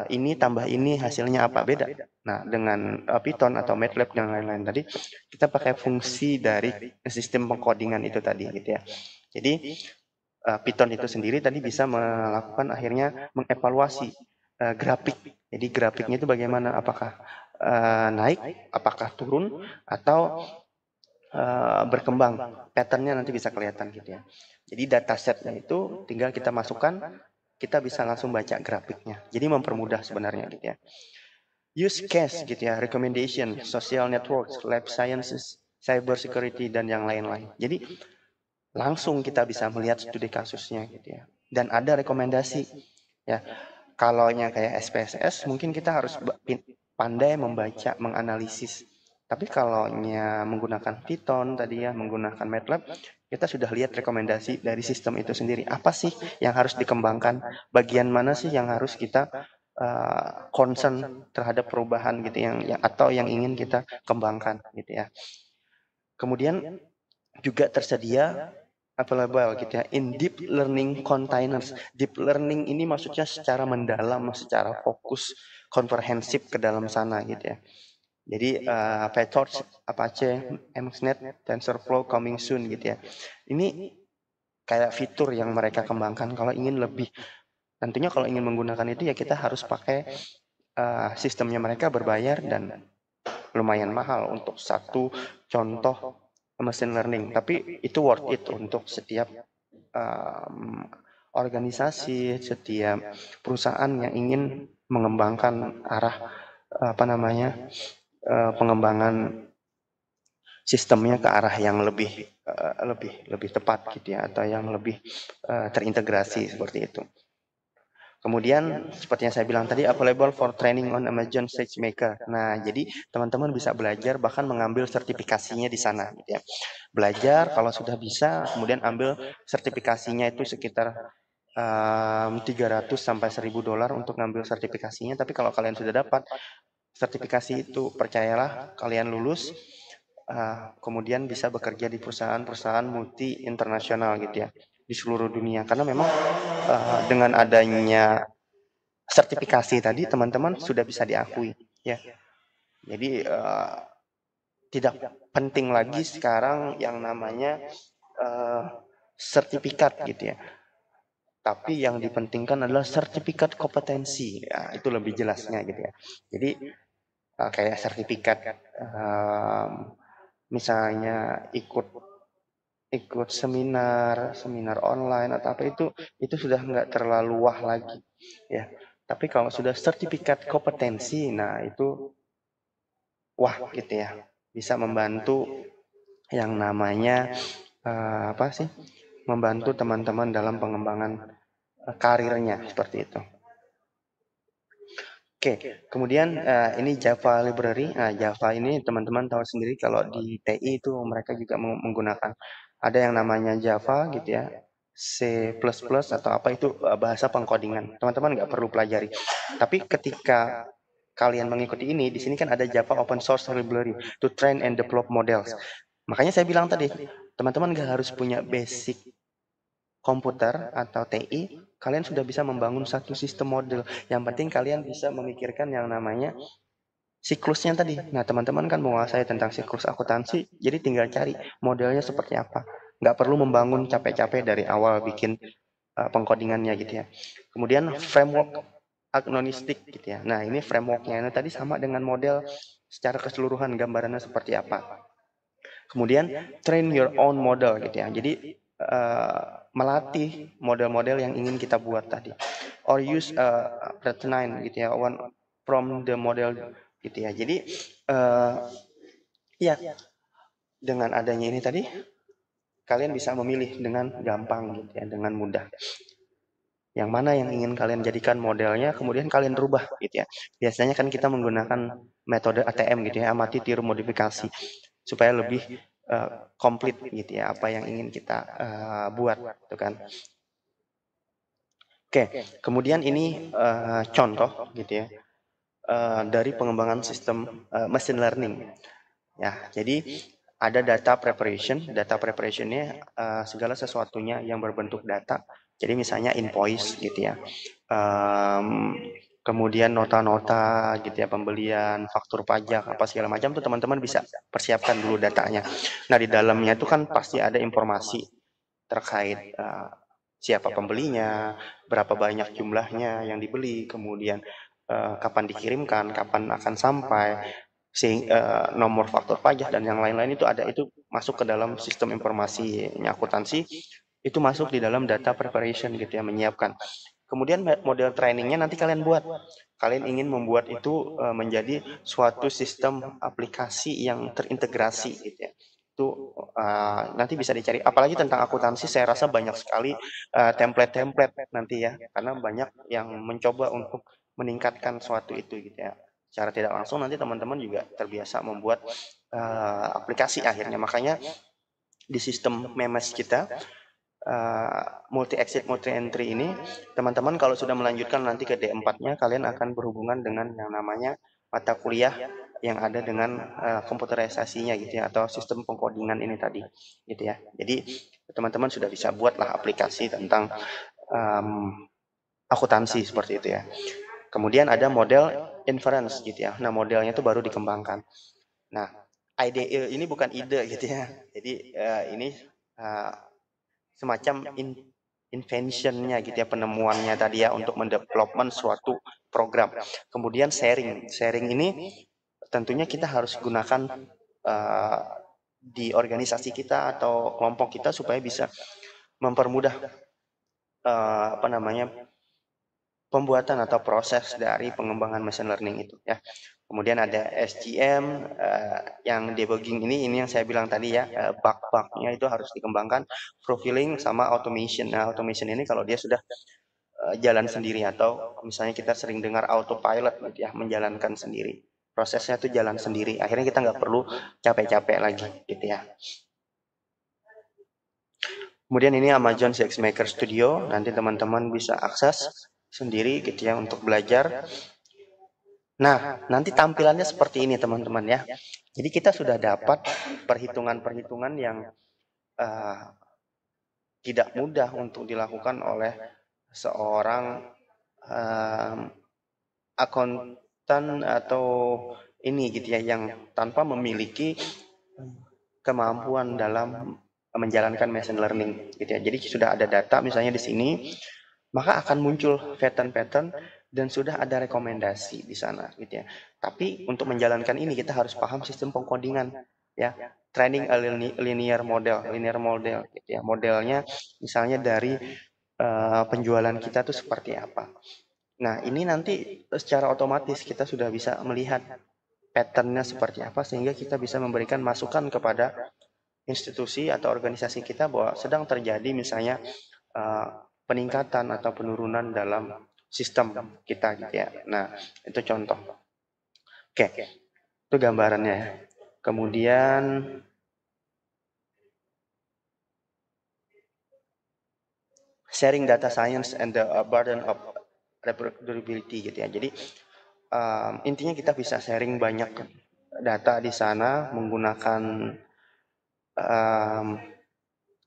ini tambah ini hasilnya apa, beda. Nah, dengan Python atau MATLAB dan lain-lain tadi, kita pakai fungsi dari sistem pengkodingan itu tadi gitu ya. Jadi Python itu sendiri tadi bisa melakukan akhirnya mengevaluasi grafik. Jadi grafiknya itu bagaimana, apakah naik, apakah turun, atau berkembang, patternnya nanti bisa kelihatan gitu ya. Jadi datasetnya itu tinggal kita masukkan, kita bisa langsung baca grafiknya. Jadi mempermudah sebenarnya gitu ya. Use case gitu ya, recommendation, social networks, lab sciences, cyber security dan yang lain-lain. Jadi langsung kita bisa melihat studi kasusnya gitu ya. Dan ada rekomendasi ya. Kalau nya kayak SPSS mungkin kita harus pandai membaca, menganalisis. Tapi kalau nya menggunakan Python tadi ya, menggunakan MATLAB, kita sudah lihat rekomendasi dari sistem itu sendiri. Apa sih yang harus dikembangkan? Bagian mana sih yang harus kita concern terhadap perubahan gitu atau yang ingin kita kembangkan gitu ya. Kemudian juga tersedia available gitu ya in deep learning containers. Deep learning ini maksudnya secara mendalam, secara fokus, komprehensif ke dalam sana gitu ya. Jadi PyTorch, Apache, MXNet, TensorFlow coming soon gitu ya. Ini kayak fitur yang mereka kembangkan. Kalau ingin lebih, tentunya kalau ingin menggunakan itu ya kita harus pakai sistemnya mereka berbayar dan lumayan mahal untuk satu contoh machine learning. Tapi itu worth it untuk setiap organisasi, setiap perusahaan yang ingin mengembangkan arah pengembangan sistemnya ke arah yang lebih tepat gitu ya, atau yang lebih terintegrasi seperti itu. Kemudian seperti yang saya bilang tadi, available for training on Amazon SageMaker. Nah, jadi teman-teman bisa belajar bahkan mengambil sertifikasinya di sana gitu ya. Belajar kalau sudah bisa, kemudian ambil sertifikasinya itu sekitar 300 sampai $1.000 untuk ngambil sertifikasinya. Tapi kalau kalian sudah dapat sertifikasi itu, percayalah kalian lulus, kemudian bisa bekerja di perusahaan-perusahaan multi internasional gitu ya, di seluruh dunia. Karena memang dengan adanya sertifikasi tadi, teman-teman sudah bisa diakui ya. Jadi tidak penting lagi sekarang yang namanya sertifikat gitu ya. Tapi yang dipentingkan adalah sertifikat kompetensi. Ya, itu lebih jelasnya gitu ya. Jadi kayak sertifikat misalnya ikut seminar online atau apa, itu sudah nggak terlalu wah lagi ya. Tapi kalau sudah sertifikat kompetensi, nah itu wah gitu ya, bisa membantu yang namanya membantu teman-teman dalam pengembangan karirnya seperti itu. Oke, kemudian ini Java library. Nah, Java ini teman-teman tahu sendiri kalau di TI itu mereka juga menggunakan, ada yang namanya Java gitu ya, C++ atau apa, itu bahasa pengkodingan. Teman-teman nggak perlu pelajari. Tapi ketika kalian mengikuti ini, di sini kan ada Java Open Source Library to train and develop models. Makanya saya bilang tadi, teman-teman nggak harus punya basic komputer atau TI, kalian sudah bisa membangun satu sistem model. Yang penting kalian bisa memikirkan yang namanya siklusnya tadi. Nah, teman-teman kan menguasai tentang siklus akuntansi, jadi tinggal cari modelnya seperti apa. Nggak perlu membangun capek-capek dari awal bikin pengkodingannya gitu ya. Kemudian framework agnostik gitu ya. Nah, ini frameworknya. Nah, tadi sama dengan model secara keseluruhan, gambarannya seperti apa. Kemudian train your own model gitu ya. Jadi melatih model-model yang ingin kita buat tadi, or use Pret9 gitu ya, one from the model gitu ya. Jadi ya dengan adanya ini tadi, kalian bisa memilih dengan gampang gitu ya, dengan mudah yang mana yang ingin kalian jadikan modelnya, kemudian kalian rubah gitu ya. Biasanya kan kita menggunakan metode ATM gitu ya, amati tiru modifikasi, supaya lebih komplit gitu ya apa yang ingin kita buat gitu kan. Oke, kemudian ini contoh gitu ya dari pengembangan sistem machine learning ya. Jadi ada data preparation. Data preparationnya segala sesuatunya yang berbentuk data. Jadi misalnya invoice gitu ya, kemudian nota-nota gitu ya, pembelian, faktur pajak, apa segala macam tuh teman-teman bisa persiapkan dulu datanya. Nah, di dalamnya itu kan pasti ada informasi terkait siapa pembelinya, berapa banyak jumlahnya yang dibeli, kemudian kapan dikirimkan, kapan akan sampai, nomor faktur pajak dan yang lain-lain itu ada, itu masuk ke dalam sistem informasinya akuntansi. Itu masuk di dalam data preparation gitu ya, menyiapkan. Kemudian model trainingnya nanti kalian buat. Kalian ingin membuat itu menjadi suatu sistem aplikasi yang terintegrasi gitu ya. Itu nanti bisa dicari. Apalagi tentang akuntansi, saya rasa banyak sekali template-template nanti ya, karena banyak yang mencoba untuk meningkatkan suatu itu gitu ya. Secara tidak langsung nanti teman-teman juga terbiasa membuat aplikasi akhirnya. Makanya di sistem MEMES kita multi exit multi entry ini, teman-teman kalau sudah melanjutkan nanti ke D4-nya, kalian akan berhubungan dengan yang namanya mata kuliah yang ada dengan komputerisasinya gitu ya, atau sistem pengkodingan ini tadi gitu ya. Jadi teman-teman sudah bisa buatlah aplikasi tentang akuntansi seperti itu ya. Kemudian ada model inference gitu ya. Nah, modelnya itu baru dikembangkan. Nah, IDE ini bukan ide gitu ya. Jadi ini semacam inventionnya gitu ya, penemuannya tadi ya, untuk mendevelopment suatu program. Kemudian sharing ini tentunya kita harus gunakan di organisasi kita atau kelompok kita supaya bisa mempermudah pembuatan atau proses dari pengembangan machine learning itu ya. Kemudian ada SGM yang debugging ini yang saya bilang tadi ya, bug-bugnya itu harus dikembangkan, profiling sama automation. Nah, automation ini kalau dia sudah jalan sendiri, atau misalnya kita sering dengar autopilot gitu ya, menjalankan sendiri. Prosesnya itu jalan sendiri. Akhirnya kita nggak perlu capek-capek lagi gitu ya. Kemudian ini Amazon CX Maker Studio, nanti teman-teman bisa akses sendiri gitu ya untuk belajar. Nah, nanti tampilannya seperti ini teman-teman ya. Jadi kita sudah dapat perhitungan-perhitungan yang tidak mudah untuk dilakukan oleh seorang akuntan atau ini gitu ya, yang tanpa memiliki kemampuan dalam menjalankan machine learning gitu ya. Jadi sudah ada data misalnya di sini, maka akan muncul pattern-pattern dan sudah ada rekomendasi di sana gitu ya. Tapi untuk menjalankan ini kita harus paham sistem pengkodingan ya. Training a linear model gitu ya. Modelnya misalnya dari penjualan kita tuh seperti apa. Nah, ini nanti secara otomatis kita sudah bisa melihat patternnya seperti apa, sehingga kita bisa memberikan masukan kepada institusi atau organisasi kita bahwa sedang terjadi misalnya peningkatan atau penurunan dalam sistem kita gitu ya. Nah, itu contoh. Oke, itu gambarannya. Kemudian sharing data science and the burden of reproducibility gitu ya. Jadi intinya kita bisa sharing banyak data di sana menggunakan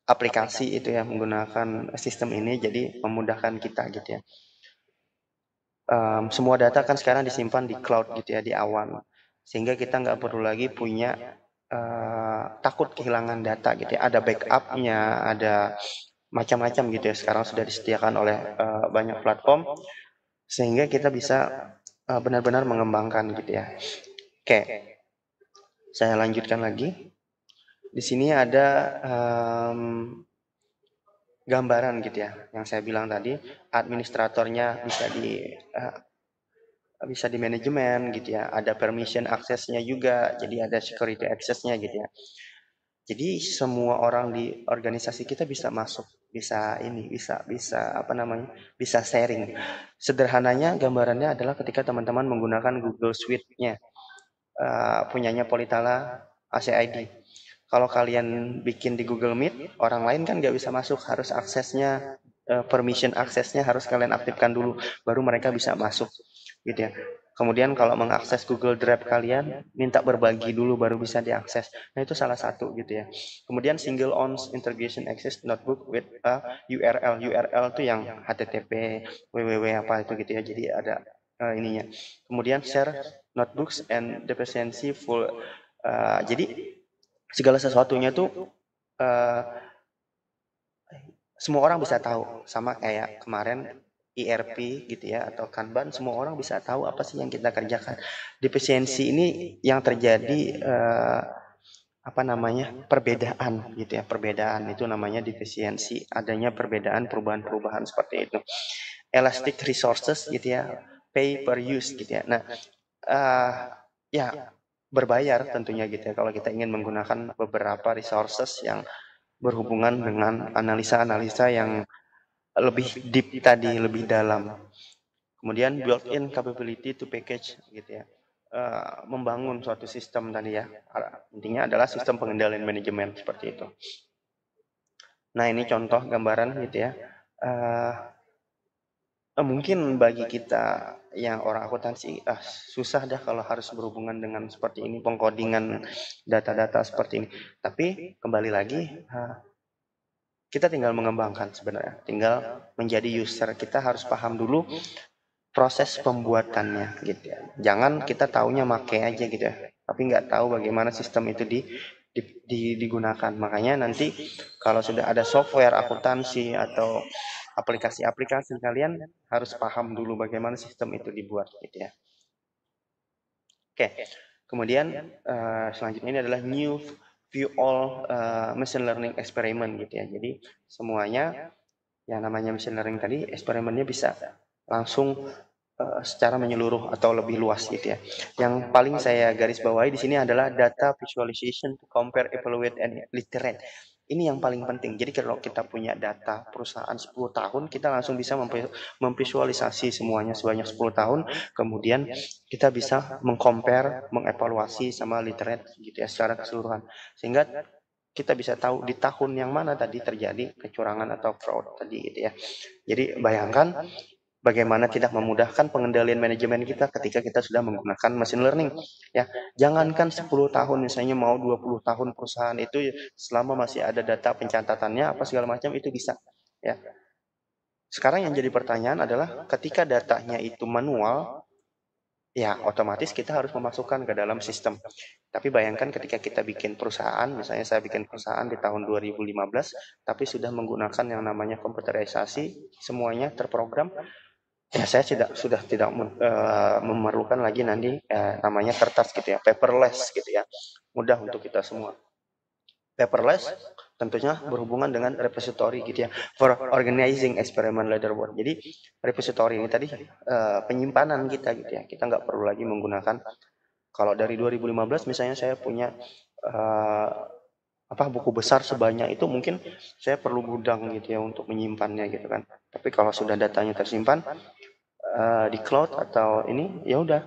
aplikasi itu ya, menggunakan sistem ini, jadi memudahkan kita gitu ya. Semua data kan sekarang disimpan di cloud gitu ya, di awan, sehingga kita nggak perlu lagi punya takut kehilangan data gitu ya. Ada backupnya, ada macam-macam gitu ya, sekarang sudah disediakan oleh banyak platform, sehingga kita bisa benar-benar mengembangkan gitu ya. Oke, saya lanjutkan lagi. Di sini ada gambaran gitu ya, yang saya bilang tadi, administratornya bisa di manajemen gitu ya, ada permission aksesnya juga, jadi ada security accessnya gitu ya. Jadi semua orang di organisasi kita bisa masuk, bisa sharing. Sederhananya gambarannya adalah ketika teman-teman menggunakan Google Suite-nya, punyanya Politala ACID. Kalau kalian bikin di Google Meet, orang lain kan nggak bisa masuk, harus aksesnya, permission aksesnya harus kalian aktifkan dulu, baru mereka bisa masuk, gitu ya. Kemudian kalau mengakses Google Drive kalian, minta berbagi dulu baru bisa diakses. Nah, itu salah satu gitu ya. Kemudian single on integration access notebook with a URL. URL itu yang HTTP, www apa itu gitu ya. Jadi ada ininya. Kemudian share notebooks and dependency full. Jadi segala sesuatunya tuh semua orang bisa tahu, sama kayak kemarin ERP gitu ya, atau Kanban, semua orang bisa tahu apa sih yang kita kerjakan. Dependensi ini yang terjadi apa namanya, perbedaan gitu ya. Perbedaan itu namanya defisiensi, adanya perbedaan perubahan-perubahan seperti itu. Elastic resources gitu ya, pay per use gitu ya. Nah, ya berbayar tentunya gitu ya kalau kita ingin menggunakan beberapa resources yang berhubungan dengan analisa-analisa yang lebih deep tadi, lebih dalam. Kemudian built-in capability to package gitu ya. Membangun suatu sistem tadi ya. Intinya adalah sistem pengendalian manajemen seperti itu. Nah, ini contoh gambaran gitu ya. Mungkin bagi kita yang orang akuntansi susah dah kalau harus berhubungan dengan seperti ini, pengkodingan data-data seperti ini. Tapi kembali lagi, kita tinggal mengembangkan sebenarnya, tinggal menjadi user. Kita harus paham dulu proses pembuatannya gitu ya. Jangan kita taunya make aja gitu ya, tapi nggak tahu bagaimana sistem itu digunakan. Makanya nanti kalau sudah ada software akuntansi atau aplikasi-aplikasi, kalian harus paham dulu bagaimana sistem itu dibuat gitu ya. Oke, kemudian selanjutnya ini adalah new view all machine learning experiment gitu ya. Jadi semuanya yang namanya machine learning tadi, eksperimennya bisa langsung secara menyeluruh atau lebih luas gitu ya. Yang paling saya garis bawahi di sini adalah data visualization to compare, evaluate, and iterate. Ini yang paling penting. Jadi kalau kita punya data perusahaan 10 tahun, kita langsung bisa memvisualisasi semuanya sebanyak 10 tahun. Kemudian kita bisa mengcompare, mengevaluasi sama literate gitu ya secara keseluruhan. Sehingga kita bisa tahu di tahun yang mana tadi terjadi kecurangan atau fraud tadi gitu ya. Jadi bayangkan bagaimana tidak memudahkan pengendalian manajemen kita ketika kita sudah menggunakan machine learning ya. Jangankan 10 tahun, misalnya mau 20 tahun perusahaan itu, selama masih ada data pencatatannya apa segala macam itu bisa ya. Sekarang yang jadi pertanyaan adalah ketika datanya itu manual, ya otomatis kita harus memasukkan ke dalam sistem. Tapi bayangkan ketika kita bikin perusahaan, misalnya saya bikin perusahaan di tahun 2015, tapi sudah menggunakan yang namanya komputerisasi, semuanya terprogram, ya saya sudah tidak memerlukan lagi nanti namanya kertas gitu ya, paperless gitu ya, mudah untuk kita semua. Paperless tentunya berhubungan dengan repository gitu ya, for organizing experiment leaderboard. Jadi repository ini tadi penyimpanan kita gitu ya, kita nggak perlu lagi menggunakan, kalau dari 2015 misalnya saya punya buku besar sebanyak itu, mungkin saya perlu gudang gitu ya untuk menyimpannya gitu kan. Tapi kalau sudah datanya tersimpan di cloud atau ini, ya udah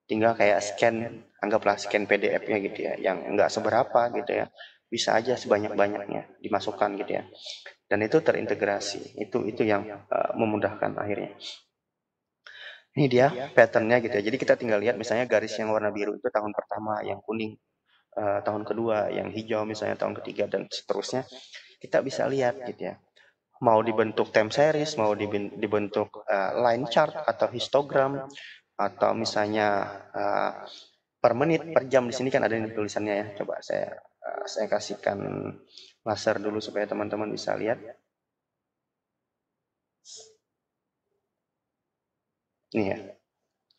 tinggal kayak scan, anggaplah scan PDF-nya gitu ya, yang enggak seberapa gitu ya, bisa aja sebanyak-banyaknya dimasukkan gitu ya, dan itu terintegrasi. Itu yang memudahkan akhirnya. Ini dia patternnya gitu ya. Jadi kita tinggal lihat misalnya garis yang warna biru itu tahun pertama, yang kuning tahun kedua, yang hijau misalnya tahun ketiga, dan seterusnya. Kita bisa lihat gitu ya, mau dibentuk time series, mau dibentuk line chart atau histogram, atau misalnya per menit, per jam. Di sini kan ada tulisannya ya. Coba saya kasihkan laser dulu supaya teman-teman bisa lihat. Ini ya.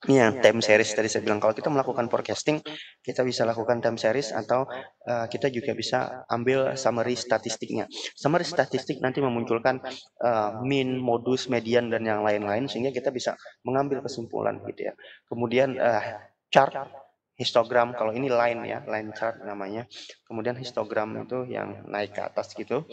Ini yang time series tadi saya bilang, kalau kita melakukan forecasting, kita bisa lakukan time series, atau kita juga bisa ambil summary statistiknya. Summary statistik nanti memunculkan mean, modus, median, dan yang lain-lain, sehingga kita bisa mengambil kesimpulan gitu ya. Kemudian chart, histogram, kalau ini line ya, line chart namanya. Kemudian histogram itu yang naik ke atas gitu.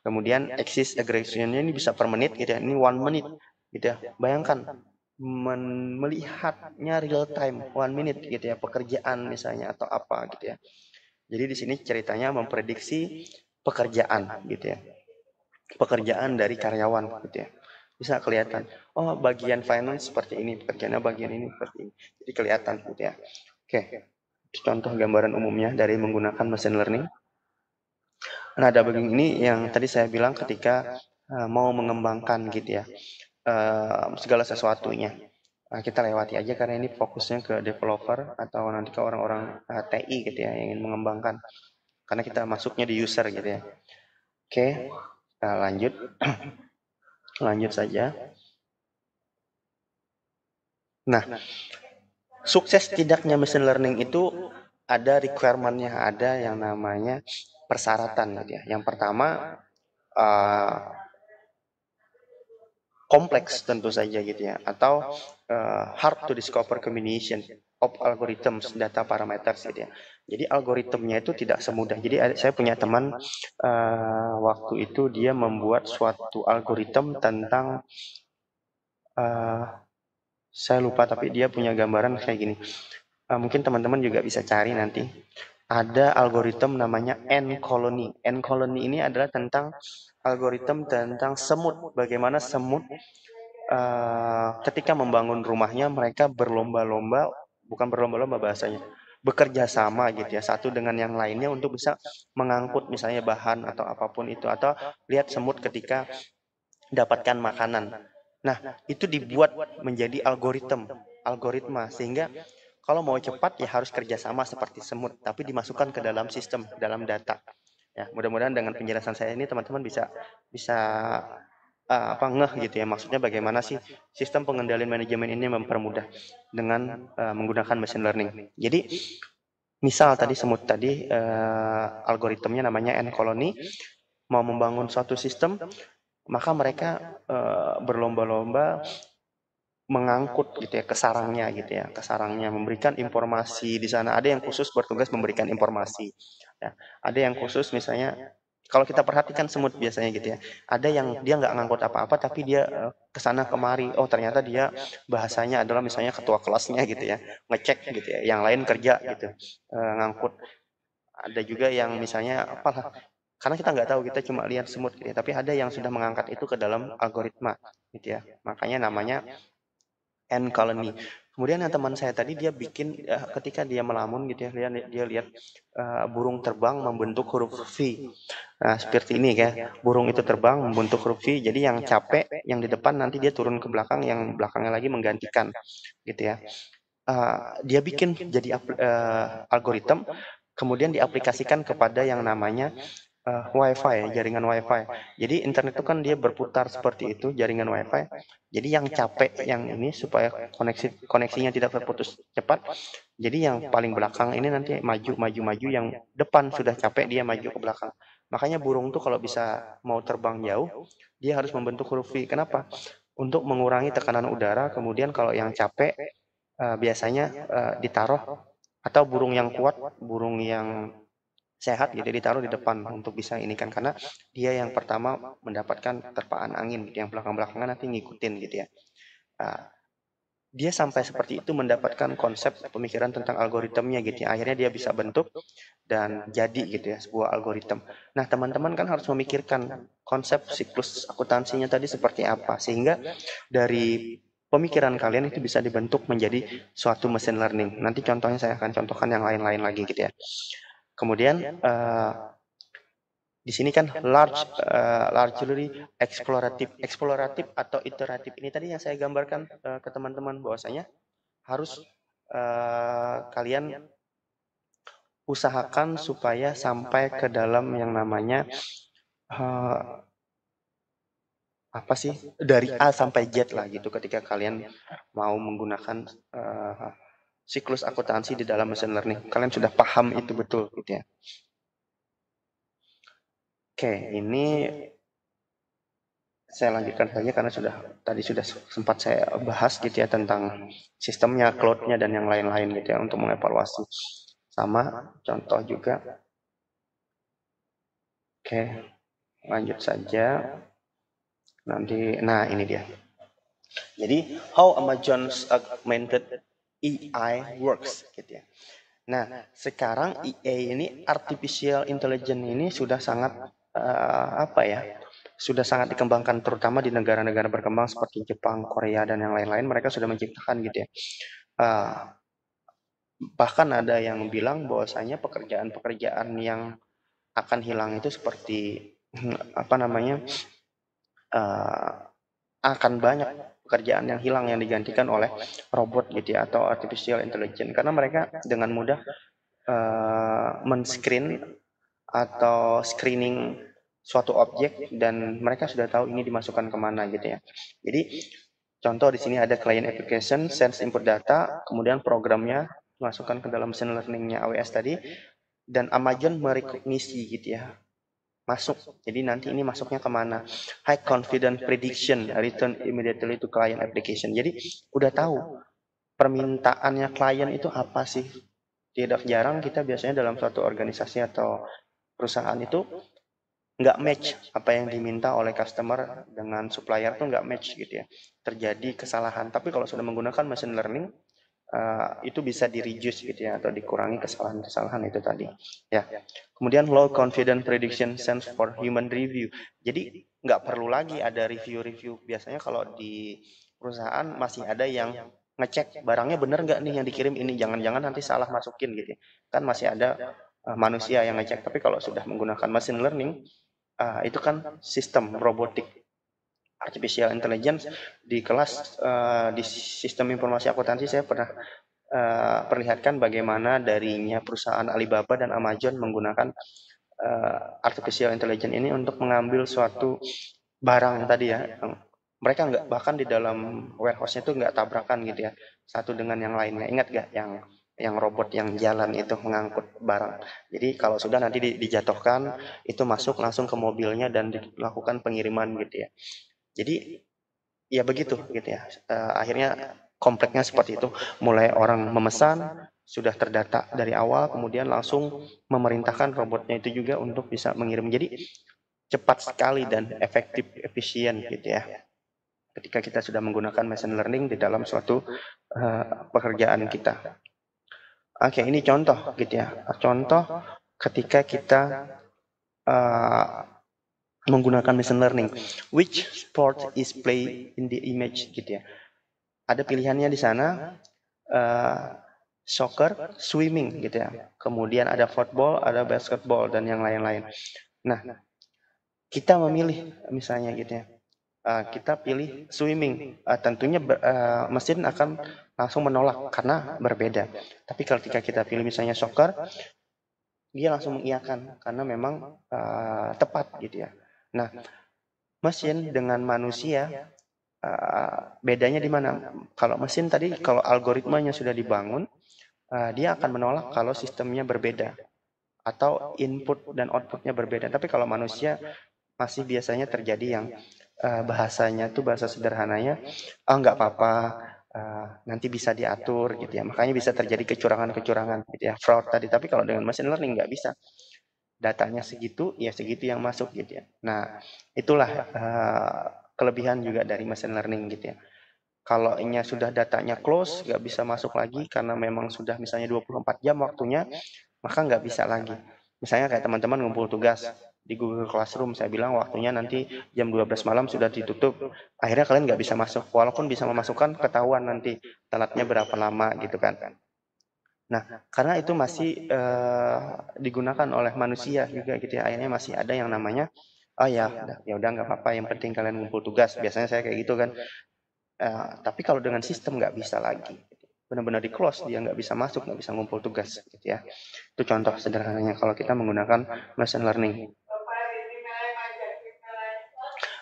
Kemudian axis aggregation-nya ini bisa per menit gitu ya, ini 1 menit gitu ya. Bayangkan melihatnya real time, 1 minute gitu ya, pekerjaan misalnya atau apa gitu ya. Jadi di sini ceritanya memprediksi pekerjaan gitu ya, pekerjaan dari karyawan gitu ya. Bisa kelihatan, oh bagian finance seperti ini, pekerjaannya bagian ini seperti ini, jadi kelihatan gitu ya. Oke, contoh gambaran umumnya dari menggunakan machine learning. Nah, ada bagian ini yang tadi saya bilang ketika mau mengembangkan gitu ya, segala sesuatunya. Nah, kita lewati aja karena ini fokusnya ke developer atau nanti ke orang-orang TI gitu ya, yang ingin mengembangkan. Karena kita masuknya di user gitu ya. Oke, kita lanjut. Lanjut saja. Nah, sukses tidaknya machine learning itu ada requirement-nya, ada yang namanya persyaratan gitu ya. Yang pertama kompleks tentu saja gitu ya, atau hard to discover combination of algorithms data parameters gitu ya. Jadi algoritmnya itu tidak semudah. Jadi saya punya teman waktu itu dia membuat suatu algoritma tentang saya lupa, tapi dia punya gambaran kayak gini. Mungkin teman-teman juga bisa cari nanti. Ada algoritma namanya N-colony. N-colony ini adalah tentang algoritma tentang semut. Bagaimana semut ketika membangun rumahnya mereka berlomba-lomba, bukan berlomba-lomba bahasanya, bekerja sama gitu ya, satu dengan yang lainnya untuk bisa mengangkut misalnya bahan atau apapun itu, atau lihat semut ketika dapatkan makanan. Nah, itu dibuat menjadi algoritma sehingga kalau mau cepat ya harus kerjasama seperti semut, tapi dimasukkan ke dalam sistem, dalam data. Ya, mudah-mudahan dengan penjelasan saya ini teman-teman bisa ngeh gitu ya, maksudnya bagaimana sih sistem pengendalian manajemen ini mempermudah dengan menggunakan machine learning. Jadi misal tadi semut tadi algoritmnya namanya N-colony, mau membangun suatu sistem, maka mereka berlomba-lomba mengangkut gitu ya ke sarangnya gitu ya, ke sarangnya, memberikan informasi di sana. Ada yang khusus bertugas memberikan informasi. Ya, ada yang khusus misalnya kalau kita perhatikan semut biasanya gitu ya, ada yang dia nggak ngangkut apa-apa tapi dia kesana kemari. Oh ternyata dia bahasanya adalah misalnya ketua kelasnya gitu ya, ngecek gitu ya. Yang lain kerja gitu, ngangkut. Ada juga yang misalnya apalah, karena kita nggak tahu, kita cuma lihat semut gitu ya, tapi ada yang sudah mengangkat itu ke dalam algoritma gitu ya. Makanya namanya N-colony. Kemudian yang teman saya tadi dia bikin ketika dia melamun gitu ya, dia lihat burung terbang membentuk huruf V. Nah, seperti ini ya, burung itu terbang membentuk huruf V. Jadi yang capek, yang di depan nanti dia turun ke belakang, yang belakangnya lagi menggantikan gitu ya. Dia bikin jadi algoritma, kemudian diaplikasikan kepada yang namanya WiFi, jaringan WiFi. Jadi internet itu kan dia berputar seperti itu, jaringan WiFi. Jadi yang capek yang ini supaya koneksinya tidak terputus cepat. Jadi yang paling belakang ini nanti maju, yang depan sudah capek dia maju ke belakang. Makanya burung tuh kalau bisa mau terbang jauh, dia harus membentuk huruf V. Kenapa? Untuk mengurangi tekanan udara. Kemudian kalau yang capek biasanya ditaruh, atau burung yang kuat, burung yang sehat gitu ditaruh di depan untuk bisa ini kan, karena dia yang pertama mendapatkan terpaan angin gitu, yang belakang-belakangnya nanti ngikutin gitu ya. Dia sampai seperti itu mendapatkan konsep pemikiran tentang algoritmnya gitu ya. Akhirnya dia bisa bentuk dan jadi gitu ya sebuah algoritma. Nah teman-teman kan harus memikirkan konsep siklus akuntansinya tadi seperti apa, sehingga dari pemikiran kalian itu bisa dibentuk menjadi suatu machine learning. Nanti contohnya saya akan contohkan yang lain-lain lagi gitu ya. Kemudian di sini kan largely eksploratif atau iteratif. Ini tadi yang saya gambarkan ke teman-teman bahwasanya harus kalian usahakan supaya sampai ke dalam yang namanya apa sih, dari A sampai Z lah gitu ketika kalian mau menggunakan siklus akuntansi di dalam machine learning. Kalian sudah paham itu betul gitu ya. Oke, ini saya lanjutkan saja karena tadi sudah sempat saya bahas gitu ya tentang sistemnya, cloud-nya dan yang lain-lain gitu ya untuk mengevaluasi. Sama contoh juga. Oke, lanjut saja. Nanti, nah ini dia. Jadi, how Amazon's augmented AI works gitu ya. Nah, sekarang AI ini, artificial intelligence ini sudah sangat sudah sangat dikembangkan, terutama di negara-negara berkembang seperti Jepang, Korea dan yang lain-lain. Mereka sudah menciptakan gitu ya. Bahkan ada yang bilang bahwasanya pekerjaan-pekerjaan yang akan hilang itu seperti akan banyak pekerjaan yang hilang yang digantikan oleh robot gitu ya, atau artificial intelligence, karena mereka dengan mudah men-screen atau screening suatu objek dan mereka sudah tahu ini dimasukkan kemana gitu ya. Jadi contoh di sini ada client application, sense input data, kemudian programnya masukkan ke dalam machine learningnya AWS tadi, dan Amazon merekognisi gitu ya, masuk. Jadi nanti ini masuknya kemana? High confidence prediction return immediately to client application. Jadi udah tahu permintaannya klien itu apa sih. Tidak jarang kita biasanya dalam suatu organisasi atau perusahaan itu nggak match apa yang diminta oleh customer dengan supplier tuh nggak match gitu ya. Terjadi kesalahan. Tapi kalau sudah menggunakan machine learning, itu bisa di-reduce gitu ya, atau dikurangi kesalahan-kesalahan itu tadi. Ya. Kemudian low confidence prediction sense for human review. Jadi nggak perlu lagi ada review-review. Biasanya kalau di perusahaan masih ada yang ngecek barangnya bener nggak nih yang dikirim ini, jangan-jangan nanti salah masukin gitu. Kan masih ada manusia yang ngecek. Tapi kalau sudah menggunakan machine learning, itu kan sistem robotik. Artificial intelligence di kelas di sistem informasi akuntansi saya pernah perlihatkan bagaimana darinya perusahaan Alibaba dan Amazon menggunakan artificial intelligence ini untuk mengambil suatu barang tadi ya. Mereka nggak, bahkan di dalam warehouse-nya itu nggak tabrakan gitu ya, satu dengan yang lainnya. Ingat nggak yang robot yang jalan itu mengangkut barang. Jadi kalau sudah nanti dijatuhkan, itu masuk langsung ke mobilnya dan dilakukan pengiriman gitu ya. Jadi ya begitu gitu ya. Akhirnya kompleknya seperti itu. Mulai orang memesan sudah terdata dari awal, kemudian langsung memerintahkan robotnya itu juga untuk bisa mengirim. Jadi cepat sekali dan efektif, efisien gitu ya. Ketika kita sudah menggunakan machine learning di dalam suatu pekerjaan kita. Oke, ini contoh gitu ya. Contoh ketika kita menggunakan machine learning, which sport is play in the image gitu ya. Ada pilihannya di sana, soccer, swimming gitu ya. Kemudian ada football, ada basketball dan yang lain-lain. Nah, kita memilih misalnya gitu ya. Kita pilih swimming, tentunya mesin akan langsung menolak karena berbeda. Tapi ketika kita pilih misalnya soccer, dia langsung mengiyakan karena memang tepat gitu ya. Nah, mesin dengan manusia bedanya di mana? Kalau mesin tadi, kalau algoritmanya sudah dibangun, dia akan menolak kalau sistemnya berbeda atau input dan outputnya berbeda. Tapi kalau manusia masih biasanya terjadi yang bahasanya tuh bahasa sederhananya, nggak apa-apa, nanti bisa diatur gitu ya. Makanya bisa terjadi kecurangan-kecurangan gitu ya, fraud tadi. Tapi kalau dengan machine learning nggak bisa. Datanya segitu, ya segitu yang masuk gitu ya. Nah, itulah kelebihan juga dari machine learning gitu ya. Kalau ini sudah datanya close, nggak bisa masuk lagi karena memang sudah misalnya 24 jam waktunya, maka nggak bisa lagi. Misalnya kayak teman-teman ngumpul tugas di Google Classroom, saya bilang waktunya nanti jam 12 malam sudah ditutup, akhirnya kalian nggak bisa masuk, walaupun bisa memasukkan ketahuan nanti telatnya berapa lama gitu kan. Nah, karena itu masih digunakan oleh manusia juga gitu ya, akhirnya masih ada yang namanya, oh ya udah nggak apa-apa, yang penting kalian ngumpul tugas, biasanya saya kayak gitu kan. Tapi kalau dengan sistem nggak bisa lagi, benar-benar di close, dia nggak bisa masuk, nggak bisa ngumpul tugas gitu ya. Itu contoh sederhananya kalau kita menggunakan machine learning.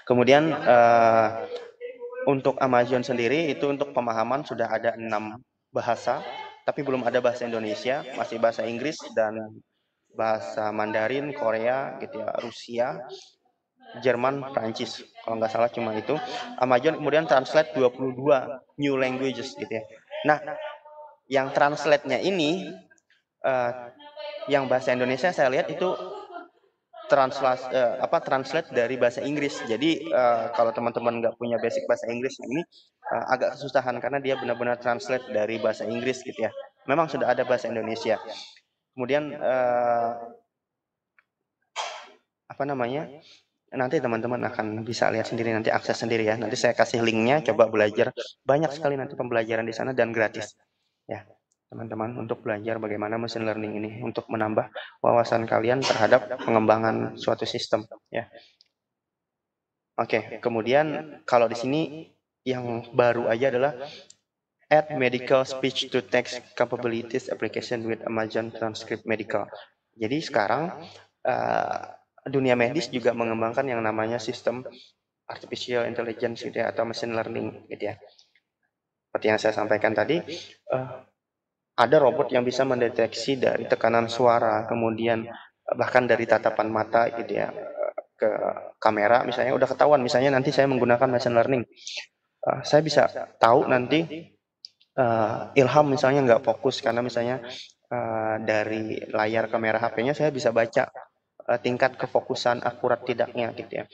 Kemudian untuk Amazon sendiri itu untuk pemahaman sudah ada 6 bahasa, tapi belum ada bahasa Indonesia, masih bahasa Inggris dan bahasa Mandarin, Korea gitu ya, Rusia, Jerman, Prancis, kalau nggak salah cuma itu. Amazon kemudian translate 22 new languages gitu ya. Nah, yang translate-nya ini, yang bahasa Indonesia saya lihat itu translate dari bahasa Inggris. Jadi kalau teman-teman nggak punya basic bahasa Inggris ini agak kesusahan karena dia benar-benar translate dari bahasa Inggris gitu ya. Memang sudah ada bahasa Indonesia. Kemudian nanti teman-teman akan bisa lihat sendiri, nanti akses sendiri ya. Nanti saya kasih linknya, coba belajar. Banyak sekali nanti pembelajaran di sana dan gratis ya teman-teman, untuk belajar bagaimana machine learning ini untuk menambah wawasan kalian terhadap pengembangan suatu sistem ya. Oke, kemudian kalau di sini yang baru aja adalah add medical speech to text capabilities application with Amazon Transcript Medical. Jadi sekarang dunia medis juga mengembangkan yang namanya sistem artificial intelligence gitu ya, atau machine learning gitu ya. Seperti yang saya sampaikan tadi, ada robot yang bisa mendeteksi dari tekanan suara, kemudian bahkan dari tatapan mata gitu ya, ke kamera misalnya udah ketahuan. Misalnya nanti saya menggunakan machine learning, saya bisa tahu nanti Ilham misalnya nggak fokus karena misalnya dari layar kamera HP-nya saya bisa baca tingkat kefokusan akurat tidaknya gitu ya.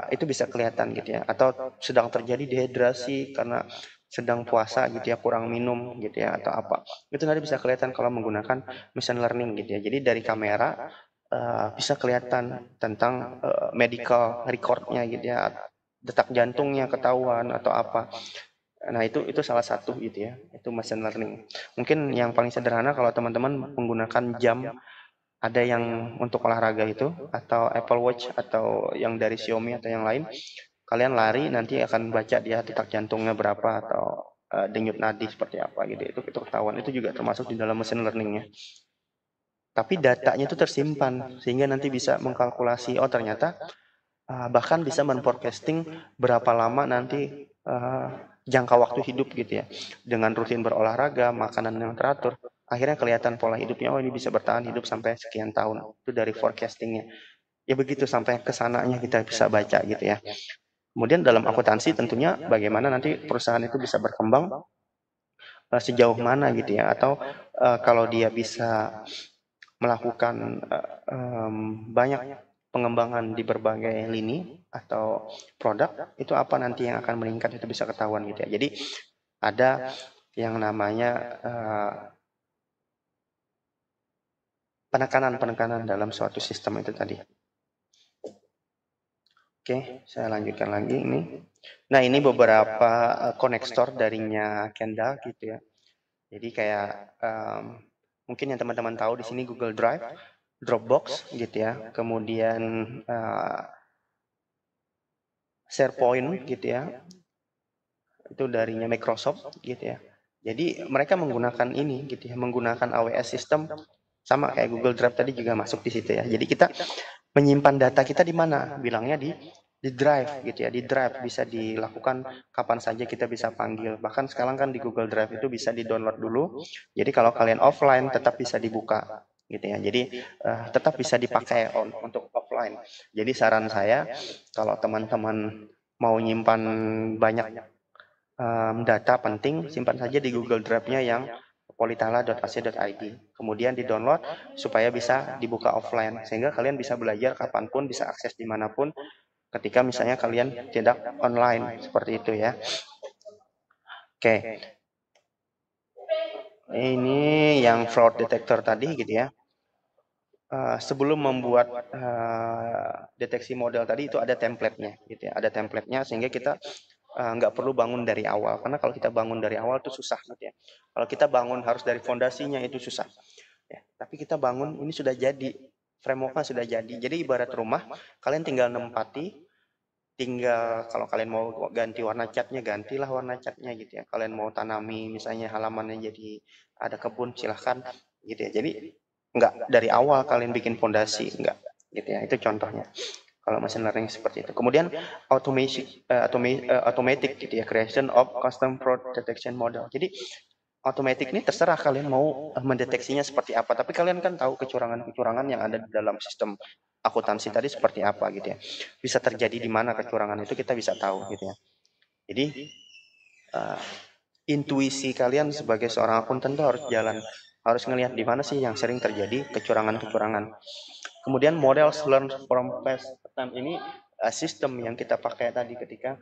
Itu bisa kelihatan gitu ya, atau sedang terjadi dehidrasi karena sedang puasa gitu ya, kurang minum gitu ya, atau apa, itu nanti bisa kelihatan kalau menggunakan machine learning gitu ya. Jadi dari kamera bisa kelihatan tentang medical recordnya gitu ya, detak jantungnya ketahuan atau apa. Nah itu salah satu gitu ya, itu machine learning. Mungkin yang paling sederhana kalau teman-teman menggunakan jam, ada yang untuk olahraga itu, atau Apple Watch, atau yang dari Xiaomi atau yang lain, kalian lari nanti akan baca dia detak jantungnya berapa, atau denyut nadi seperti apa gitu, itu ketahuan. Itu juga termasuk di dalam machine learningnya. Tapi datanya itu tersimpan sehingga nanti bisa mengkalkulasi, oh ternyata bahkan bisa men-forecasting berapa lama nanti jangka waktu hidup gitu ya, dengan rutin berolahraga, makanan yang teratur. Akhirnya kelihatan pola hidupnya, oh ini bisa bertahan hidup sampai sekian tahun. Itu dari forecastingnya. Ya begitu sampai ke sananya kita bisa baca gitu ya. Kemudian dalam akuntansi tentunya bagaimana nanti perusahaan itu bisa berkembang sejauh mana gitu ya. Atau kalau dia bisa melakukan banyak pengembangan di berbagai lini atau produk, itu apa nanti yang akan meningkat, itu bisa ketahuan gitu ya. Jadi ada yang namanya penekanan dalam suatu sistem itu tadi. Oke, saya lanjutkan lagi ini. Nah, ini beberapa konektor darinya Kendall gitu ya. Jadi kayak mungkin yang teman-teman tahu di sini Google Drive, Dropbox gitu ya. Kemudian SharePoint gitu ya. Itu darinya Microsoft gitu ya. Jadi mereka menggunakan ini gitu ya, menggunakan AWS system, sama kayak Google Drive tadi juga masuk di situ ya. Jadi kita menyimpan data kita di mana? Bilangnya di Drive gitu ya. Di Drive bisa dilakukan kapan saja, kita bisa panggil. Bahkan sekarang kan di Google Drive itu bisa di-download dulu. Jadi kalau kalian offline tetap bisa dibuka gitu ya. Jadi tetap bisa dipakai untuk offline. Jadi saran saya kalau teman-teman mau nyimpan banyak data penting, simpan saja di Google Drive-nya yang politala.ac.id. Kemudian di-download supaya bisa dibuka offline, sehingga kalian bisa belajar kapanpun, bisa akses dimanapun, ketika misalnya kalian tidak online, seperti itu ya. Oke. Ini yang fraud detector tadi gitu ya. Sebelum membuat deteksi model tadi itu ada template-nya gitu ya. Ada template-nya sehingga kita nggak perlu bangun dari awal, karena kalau kita bangun dari awal itu susah gitu ya. Kalau kita bangun harus dari fondasinya itu susah ya. Tapi kita bangun ini sudah jadi, frameworknya sudah jadi. Jadi ibarat rumah, kalian tinggal nempati, tinggal kalau kalian mau ganti warna catnya, gantilah warna catnya gitu ya. Kalian mau tanami misalnya halamannya jadi ada kebun, silahkan gitu ya. Jadi nggak dari awal kalian bikin fondasi, nggak gitu ya. Itu contohnya kalau machine learning seperti itu. Kemudian automatic gitu ya, creation of custom fraud detection model. Jadi automatic ini terserah kalian mau mendeteksinya seperti apa, tapi kalian kan tahu kecurangan-kecurangan yang ada di dalam sistem akuntansi tadi seperti apa gitu ya. Bisa terjadi di mana kecurangan itu kita bisa tahu gitu ya. Jadi intuisi kalian sebagai seorang akuntan itu harus jalan, harus ngelihat di mana sih yang sering terjadi kecurangan-kecurangan. Kemudian models learn from past attempt ini sistem yang kita pakai tadi ketika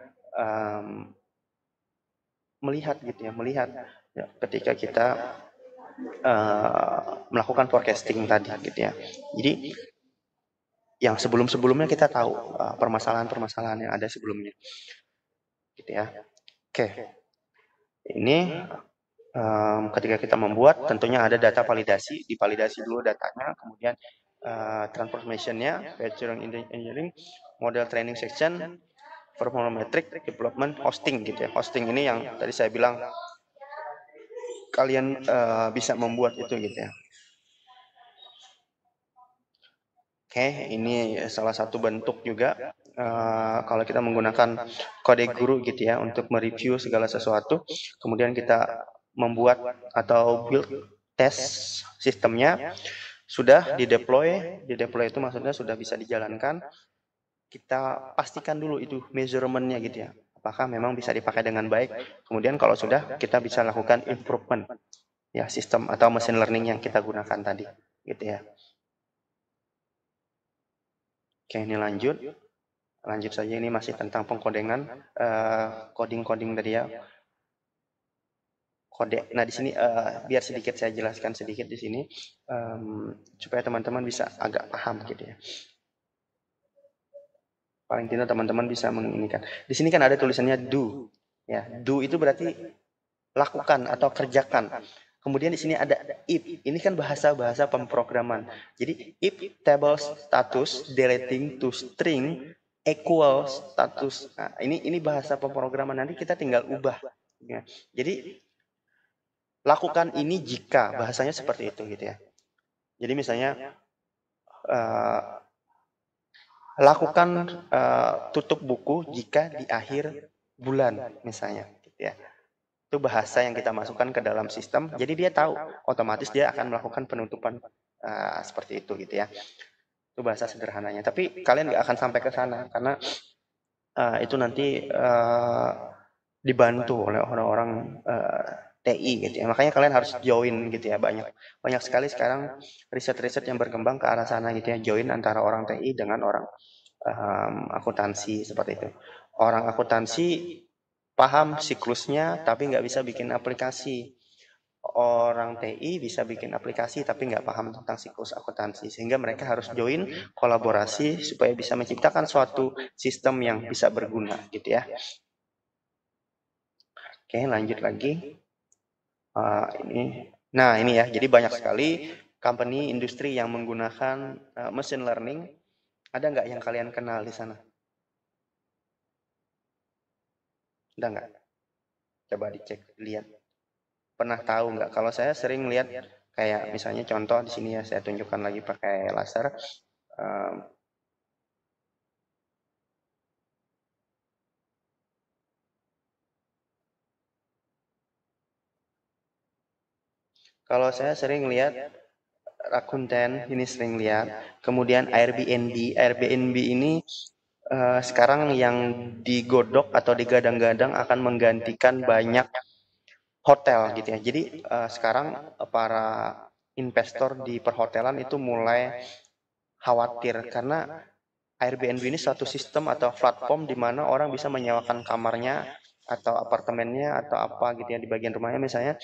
melihat gitu ya, melihat ya, ketika kita melakukan forecasting tadi gitu ya. Jadi yang sebelum-sebelumnya kita tahu permasalahan-permasalahan yang ada sebelumnya gitu ya. Oke. Ini ketika kita membuat tentunya ada data validasi, divalidasi dulu datanya, kemudian transformation-nya, featuring engineering, model training section, performametric, development, hosting gitu ya. Hosting ini yang tadi saya bilang kalian bisa membuat itu gitu ya. Oke, ini salah satu bentuk juga kalau kita menggunakan kode guru gitu ya untuk mereview segala sesuatu, kemudian kita membuat atau build test sistemnya, sudah di deploy itu maksudnya sudah bisa dijalankan. Kita pastikan dulu itu measurementnya gitu ya, apakah memang bisa dipakai dengan baik. Kemudian kalau sudah, kita bisa lakukan improvement ya sistem atau machine learning yang kita gunakan tadi gitu ya. Oke, ini lanjut saja, ini masih tentang pengkodengan, coding tadi ya, kode. Nah di sini biar sedikit saya jelaskan sedikit di sini supaya teman-teman bisa agak paham gitu ya. Paling tidak teman-teman bisa menginginkan. Di sini kan ada tulisannya do, ya. Do itu berarti lakukan atau kerjakan. Kemudian di sini ada if. Ini kan bahasa pemrograman. Jadi if table status deleting to string equal status. Nah, ini bahasa pemrograman, nanti kita tinggal ubah. Ya. Jadi lakukan ini jika, bahasanya seperti itu gitu ya. Jadi misalnya lakukan tutup buku jika di akhir bulan misalnya gitu ya. Itu bahasa yang kita masukkan ke dalam sistem, jadi dia tahu otomatis dia akan melakukan penutupan seperti itu gitu ya. Itu bahasa sederhananya, tapi kalian nggak akan sampai ke sana karena itu nanti dibantu oleh orang-orang TI gitu ya. Makanya kalian harus join gitu ya. Banyak sekali sekarang riset-riset yang berkembang ke arah sana gitu ya, join antara orang TI dengan orang akuntansi seperti itu. Orang akuntansi paham siklusnya tapi nggak bisa bikin aplikasi. Orang TI bisa bikin aplikasi tapi nggak paham tentang siklus akuntansi, sehingga mereka harus join kolaborasi supaya bisa menciptakan suatu sistem yang bisa berguna gitu ya. Oke, lanjut lagi. Ini ya, jadi banyak sekali company industri yang menggunakan machine learning. Ada nggak yang kalian kenal di sana? Ada nggak? Coba dicek, lihat. Pernah tahu nggak? Kalau saya sering lihat kayak misalnya contoh di sini ya, saya tunjukkan lagi pakai laser. Kalau saya sering lihat Rakuten, ini sering lihat. Kemudian Airbnb ini sekarang yang digodok atau digadang-gadang akan menggantikan banyak hotel gitu ya. Jadi sekarang para investor di perhotelan itu mulai khawatir karena Airbnb ini suatu sistem atau platform di mana orang bisa menyewakan kamarnya atau apartemennya atau apa gitu ya di bagian rumahnya misalnya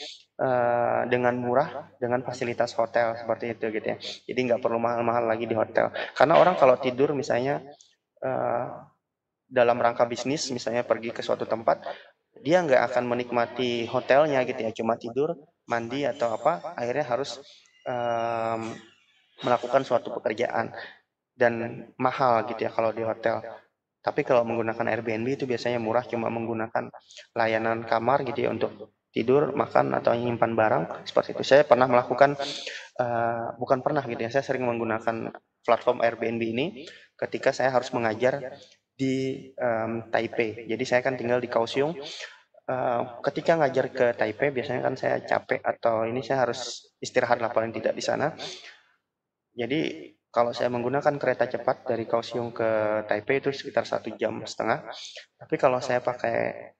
dengan murah dengan fasilitas hotel seperti itu gitu ya. Jadi nggak perlu mahal-mahal lagi di hotel. Karena orang kalau tidur misalnya dalam rangka bisnis misalnya pergi ke suatu tempat, dia nggak akan menikmati hotelnya gitu ya, cuma tidur, mandi atau apa, akhirnya harus melakukan suatu pekerjaan dan mahal gitu ya kalau di hotel. Tapi kalau menggunakan Airbnb itu biasanya murah, cuma menggunakan layanan kamar gitu ya untuk tidur, makan atau menyimpan barang seperti itu. Saya pernah melakukan bukan pernah gitu ya, saya sering menggunakan platform Airbnb ini ketika saya harus mengajar di Taipei. Jadi saya kan tinggal di Kaohsiung. Ketika ngajar ke Taipei biasanya kan saya capek atau ini saya harus istirahat lah paling tidak di sana. Jadi kalau saya menggunakan kereta cepat dari Kaohsiung ke Taipei itu sekitar 1,5 jam. Tapi kalau saya pakai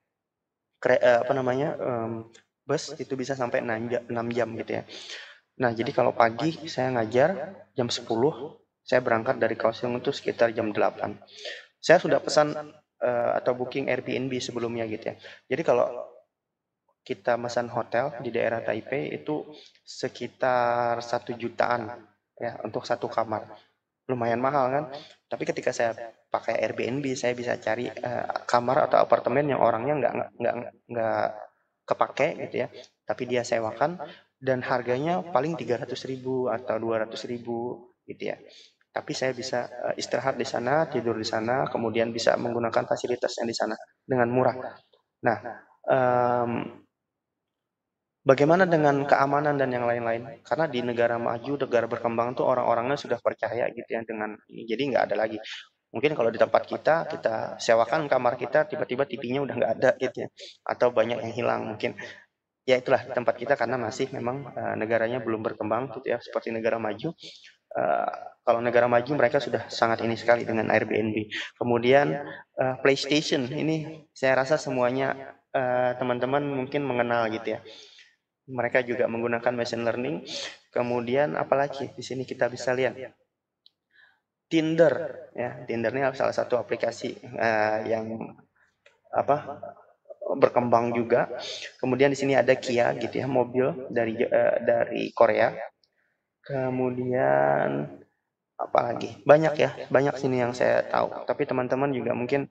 bus itu bisa sampai 6 jam gitu ya. Nah, jadi kalau pagi saya ngajar jam 10, saya berangkat dari Kaohsiung itu sekitar jam 8. Saya sudah pesan atau booking Airbnb sebelumnya gitu ya. Jadi kalau kita pesan hotel di daerah Taipei itu sekitar 1 jutaan ya untuk satu kamar. Lumayan mahal kan? Tapi ketika saya pakai Airbnb, saya bisa cari kamar atau apartemen yang orangnya nggak kepake gitu ya, tapi dia sewakan dan harganya paling 300.000 atau 200.000 gitu ya. Tapi saya bisa istirahat di sana, tidur di sana, kemudian bisa menggunakan fasilitas yang di sana dengan murah. Nah, bagaimana dengan keamanan dan yang lain-lain? Karena di negara maju, negara berkembang tuh orang-orangnya sudah percaya gitu ya dengan ini. Jadi nggak ada lagi. Mungkin kalau di tempat kita sewakan kamar kita, tiba-tiba TV-nya udah nggak ada gitu ya. Atau banyak yang hilang mungkin. ya itulah tempat kita karena masih memang negaranya belum berkembang gitu ya seperti negara maju. Kalau negara maju mereka sudah sangat ini sekali dengan Airbnb. Kemudian PlayStation ini saya rasa semuanya teman-teman mungkin mengenal gitu ya. Mereka juga menggunakan machine learning. Kemudian apalagi di sini kita bisa lihat Tinder ya. Tinder ini salah satu aplikasi yang berkembang juga. Kemudian di sini ada Kia gitu ya, mobil dari Korea. Kemudian apalagi banyak ya, banyak sini yang saya tahu. Tapi teman-teman juga mungkin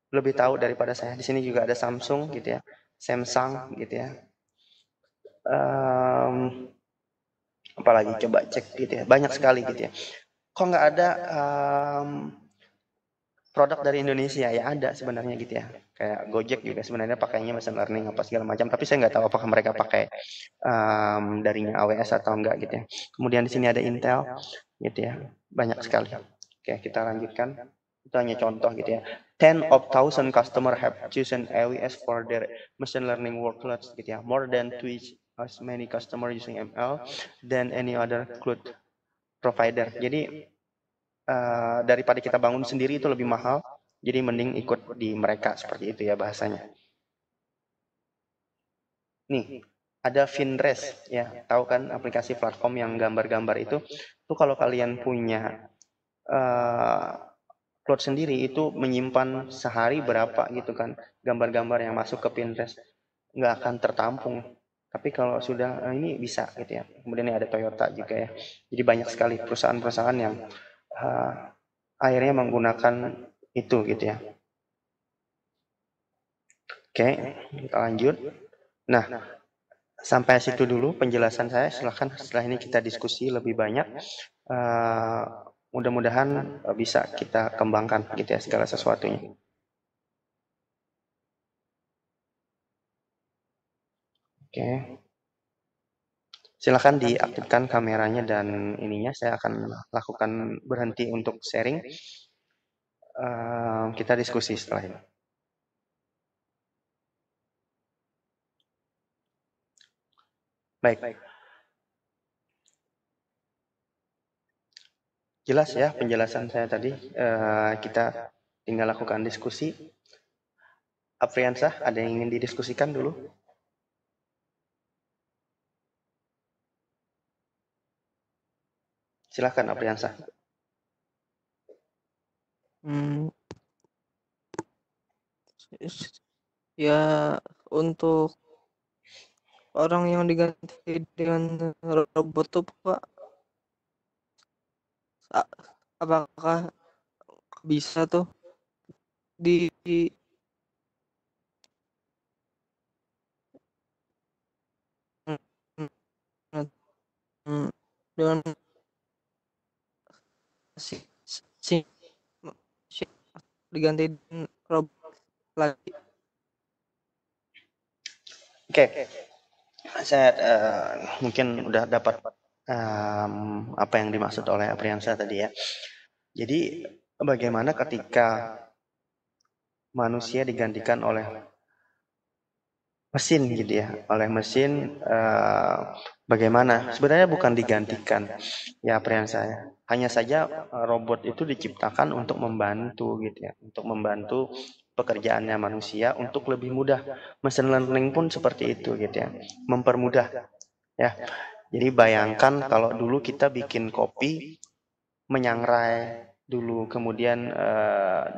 lebih tahu daripada saya. Di sini juga ada Samsung gitu ya, Samsung gitu ya. Apalagi coba cek gitu ya, banyak sekali gitu ya. Kok nggak ada produk dari Indonesia? Ya ada sebenarnya gitu ya. Kayak Gojek juga sebenarnya pakainya machine learning apa segala macam. Tapi saya nggak tahu apakah mereka pakai darinya AWS atau enggak gitu ya. Kemudian di sini ada Intel gitu ya, banyak sekali. Oke, kita lanjutkan. Itu hanya contoh gitu ya. 10,000 customer have chosen AWS for their machine learning workloads gitu ya. More than twice as many customer using ML than any other cloud provider. Jadi daripada kita bangun sendiri itu lebih mahal. Jadi mending ikut di mereka seperti itu ya bahasanya. Nih, ada Finres ya, tahu kan aplikasi platform yang gambar-gambar itu. Itu kalau kalian punya cloud sendiri itu menyimpan sehari berapa gitu kan gambar-gambar yang masuk ke Pinterest, nggak akan tertampung. Tapi kalau sudah ini bisa gitu ya. Kemudian ini ada Toyota juga ya. Jadi banyak sekali perusahaan-perusahaan yang akhirnya menggunakan itu gitu ya. Oke, kita lanjut. Nah, sampai situ dulu penjelasan saya. Silahkan setelah ini kita diskusi lebih banyak. Mudah-mudahan bisa kita kembangkan gitu ya segala sesuatunya. Oke. Silakan diaktifkan kameranya dan ininya. Saya akan lakukan berhenti untuk sharing. Kita diskusi setelah ini. Baik. Jelas ya penjelasan saya tadi. Kita tinggal lakukan diskusi. Afriansah, ada yang ingin didiskusikan dulu? Silakan Afriansah. Ya, untuk orang yang diganti dengan robot tuh Pak, apakah bisa tuh di dengan si diganti robot lagi? Oke. Saya mungkin udah dapat apa yang dimaksud oleh Apriansa tadi ya. Jadi bagaimana ketika manusia digantikan oleh mesin gitu ya, oleh mesin bagaimana? Sebenarnya bukan digantikan ya Apriansa ya. Hanya saja robot itu diciptakan untuk membantu gitu ya, untuk membantu pekerjaannya manusia untuk lebih mudah. Machine learning pun seperti itu gitu ya, mempermudah ya. Jadi bayangkan kalau dulu kita bikin kopi, menyangrai dulu, kemudian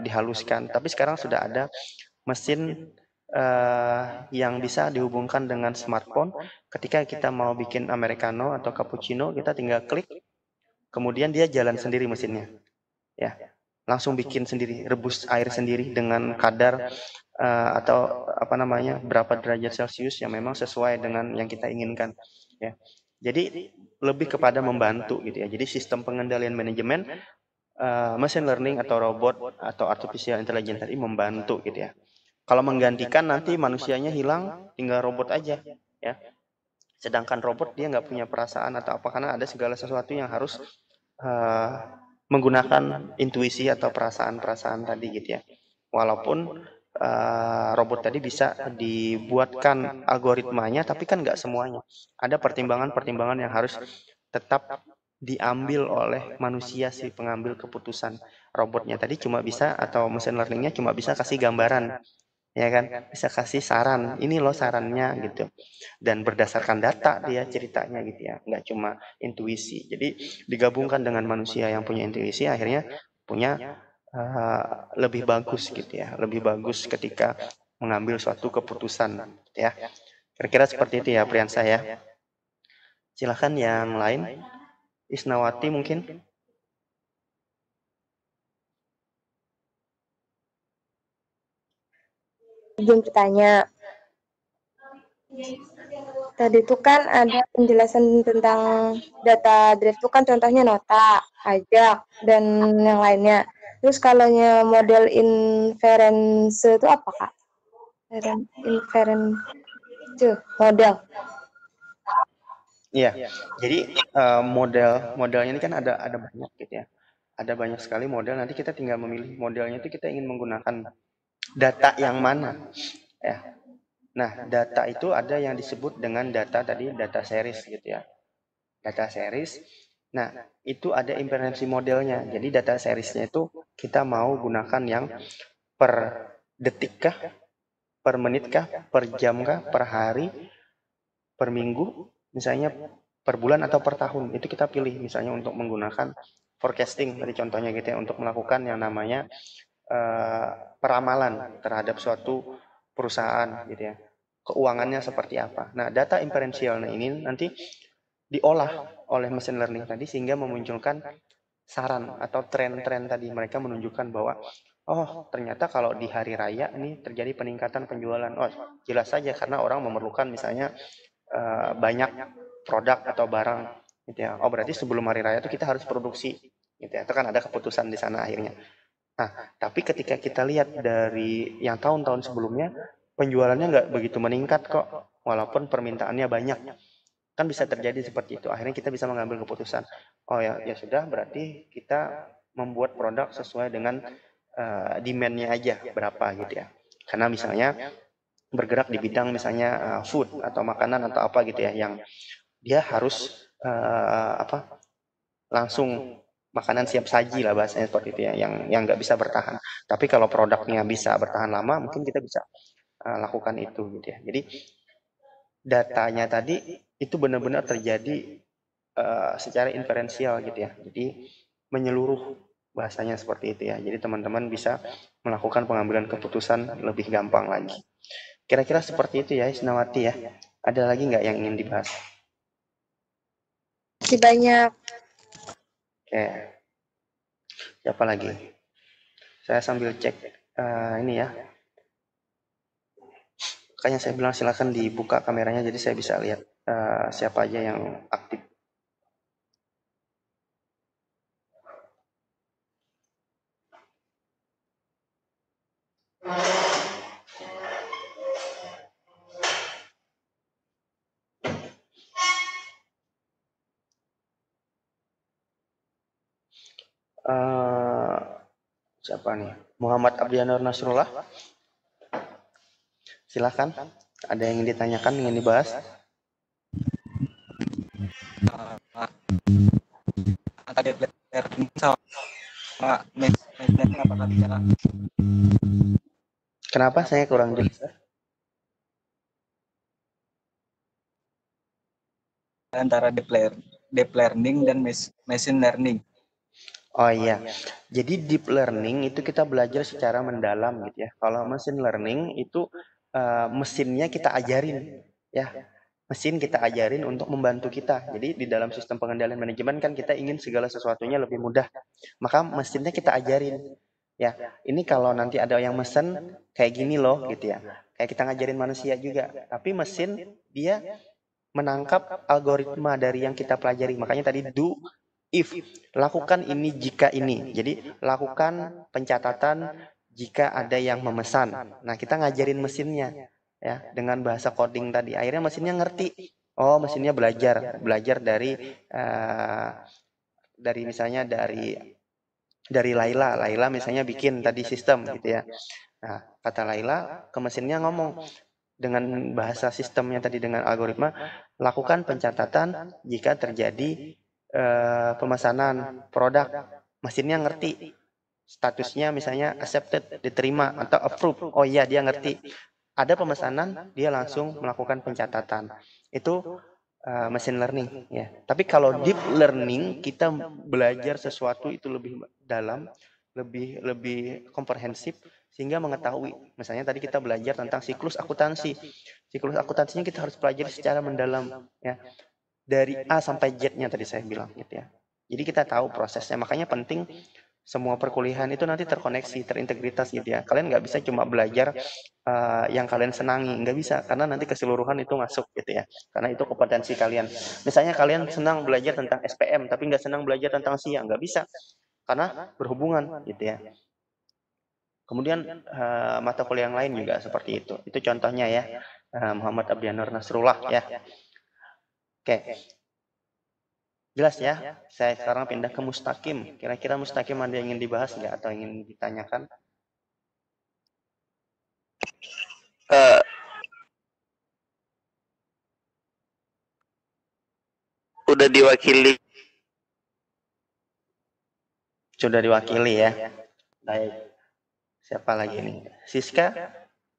dihaluskan. Tapi sekarang sudah ada mesin yang bisa dihubungkan dengan smartphone. Ketika kita mau bikin americano atau cappuccino, kita tinggal klik, kemudian dia jalan sendiri mesinnya, ya, langsung bikin sendiri, rebus air sendiri dengan kadar atau apa namanya berapa derajat Celcius yang memang sesuai dengan yang kita inginkan, ya. Jadi lebih kepada membantu gitu ya. Jadi sistem pengendalian manajemen machine learning atau robot atau artificial intelligence tadi membantu gitu ya. Kalau menggantikan nanti manusianya hilang, tinggal robot aja ya. Sedangkan robot dia nggak punya perasaan atau apa karena ada segala sesuatu yang harus menggunakan intuisi atau perasaan-perasaan tadi gitu ya. Walaupun robot tadi bisa dibuatkan algoritmanya, tapi kan nggak semuanya. Ada pertimbangan-pertimbangan yang harus tetap diambil oleh manusia si pengambil keputusan. Robotnya tadi cuma bisa, atau mesin learningnya cuma bisa kasih gambaran, ya kan, bisa kasih saran, ini loh sarannya gitu, dan berdasarkan data dia ceritanya gitu ya, nggak cuma intuisi. Jadi digabungkan dengan manusia yang punya intuisi, akhirnya punya lebih bagus gitu ya, lebih bagus ketika mengambil suatu keputusan gitu ya. Kira-kira seperti itu ya Priyansa ya. Silahkan yang lain. Isnawati mungkin. Izin bertanya. Tadi itu kan ada penjelasan tentang data drive itu kan contohnya nota, pajak, dan yang lainnya. Terus kalau model inference itu apa, Kak? Inference model. Iya, jadi modelnya ini kan ada banyak gitu ya. Ada banyak sekali model, nanti kita tinggal memilih modelnya itu kita ingin menggunakan data yang mana. Ya. Nah, data itu ada yang disebut dengan data tadi, data series gitu ya. Data series. Nah, itu ada inferensi modelnya. Jadi data seriesnya itu kita mau gunakan yang per detik kah, per menit kah, per jam kah, per hari, per minggu, misalnya per bulan atau per tahun. Itu kita pilih misalnya untuk menggunakan forecasting tadi contohnya gitu ya, untuk melakukan yang namanya peramalan terhadap suatu perusahaan gitu ya. Keuangannya seperti apa. Nah, data inferensial ini nanti diolah oleh mesin learning tadi sehingga memunculkan saran atau tren-tren tadi. Mereka menunjukkan bahwa oh, ternyata kalau di hari raya ini terjadi peningkatan penjualan. Oh, jelas saja karena orang memerlukan misalnya banyak produk atau barang gitu ya. Oh, berarti sebelum hari raya itu kita harus produksi gitu ya. Itu kan ada keputusan di sana akhirnya. Nah, tapi ketika kita lihat dari yang tahun-tahun sebelumnya, penjualannya nggak begitu meningkat kok, walaupun permintaannya banyak. Kan bisa terjadi seperti itu. Akhirnya kita bisa mengambil keputusan. Oh ya, ya sudah, berarti kita membuat produk sesuai dengan demand-nya aja berapa gitu ya. Karena misalnya bergerak di bidang misalnya food atau makanan atau apa gitu ya, yang dia harus langsung makanan siap saji lah bahasanya seperti itu ya, yang nggak bisa bertahan. Tapi kalau produknya bisa bertahan lama, mungkin kita bisa lakukan itu gitu ya. Jadi datanya tadi itu benar-benar terjadi secara inferensial gitu ya. Jadi menyeluruh bahasanya seperti itu ya. Jadi teman-teman bisa melakukan pengambilan keputusan lebih gampang lagi. Kira-kira seperti itu ya Isnawati ya. Ada lagi nggak yang ingin dibahas? Masih banyak. Oke. Siapa lagi? Saya sambil cek ini ya. Makanya saya bilang silakan dibuka kameranya jadi saya bisa lihat siapa aja yang aktif. Siapa nih? Muhammad Abdianur Nasrullah. Silakan. Ada yang ingin ditanyakan, ingin dibahas? Antara learning sama machine apakah bicara Kenapa saya kurang jelas? antara deep learning dan machine learning? Oh iya, jadi deep learning itu kita belajar secara mendalam gitu ya. Kalau machine learning itu mesinnya kita ajarin ya. Mesin kita ajarin untuk membantu kita. Jadi di dalam sistem pengendalian manajemen kan kita ingin segala sesuatunya lebih mudah. Maka mesinnya kita ajarin. Ya, ini kalau nanti ada yang mesen kayak gini loh gitu ya. Kayak kita ngajarin manusia juga. Tapi mesin dia menangkap algoritma dari yang kita pelajari. Makanya tadi do, if, lakukan ini jika ini. Jadi lakukan pencatatan jika ada yang memesan. Nah, kita ngajarin mesinnya ya dengan bahasa coding tadi. Akhirnya mesinnya ngerti. Oh, mesinnya belajar dari misalnya dari Laila misalnya bikin tadi sistem gitu ya. Nah, kata Laila, ke mesinnya ngomong dengan bahasa sistemnya tadi, dengan algoritma, lakukan pencatatan jika terjadi pemesanan produk. Mesinnya ngerti statusnya, misalnya accepted, diterima, atau approve. Oh iya, dia ngerti. Ada pemesanan, dia langsung melakukan pencatatan. Itu machine learning ya. Tapi kalau deep learning, kita belajar sesuatu itu lebih dalam, lebih komprehensif, sehingga mengetahui. Misalnya tadi kita belajar tentang siklus akuntansi. Siklus akuntansinya kita harus pelajari secara mendalam ya. Dari A sampai Z-nya tadi saya bilang gitu ya. Jadi kita tahu prosesnya. Makanya penting semua perkuliahan itu nanti terkoneksi, terintegritas gitu ya. Kalian nggak bisa cuma belajar yang kalian senangi, nggak bisa, karena nanti keseluruhan itu masuk gitu ya. Karena itu kompetensi kalian. Misalnya kalian senang belajar tentang SPM, tapi nggak senang belajar tentang SIA, nggak bisa, karena berhubungan gitu ya. Kemudian mata kuliah yang lain juga seperti itu. Itu contohnya ya, Muhammad Abdianur Nasrullah ya. Oke. Jelas ya, saya sekarang pindah ke Mustaqim. Kira-kira Mustaqim ada yang ingin dibahas nggak atau ingin ditanyakan? Udah diwakili. Sudah diwakili ya. Baik. Siapa lagi nih? Siska?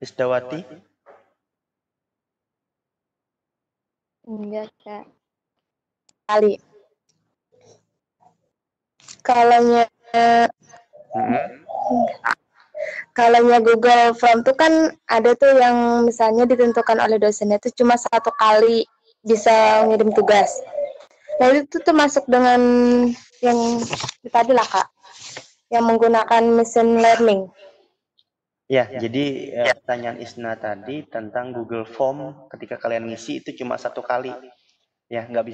Isdawati? Enggak, Kak. Kali. Kalaunya Google Form tuh kan ada tuh yang misalnya ditentukan oleh dosennya itu cuma 1 kali bisa ngirim tugas. Nah itu termasuk dengan yang tadi lah Kak, yang menggunakan machine learning. Ya, jadi pertanyaan Isna tadi tentang Google Form ketika kalian ngisi itu cuma 1 kali. Ya, nggak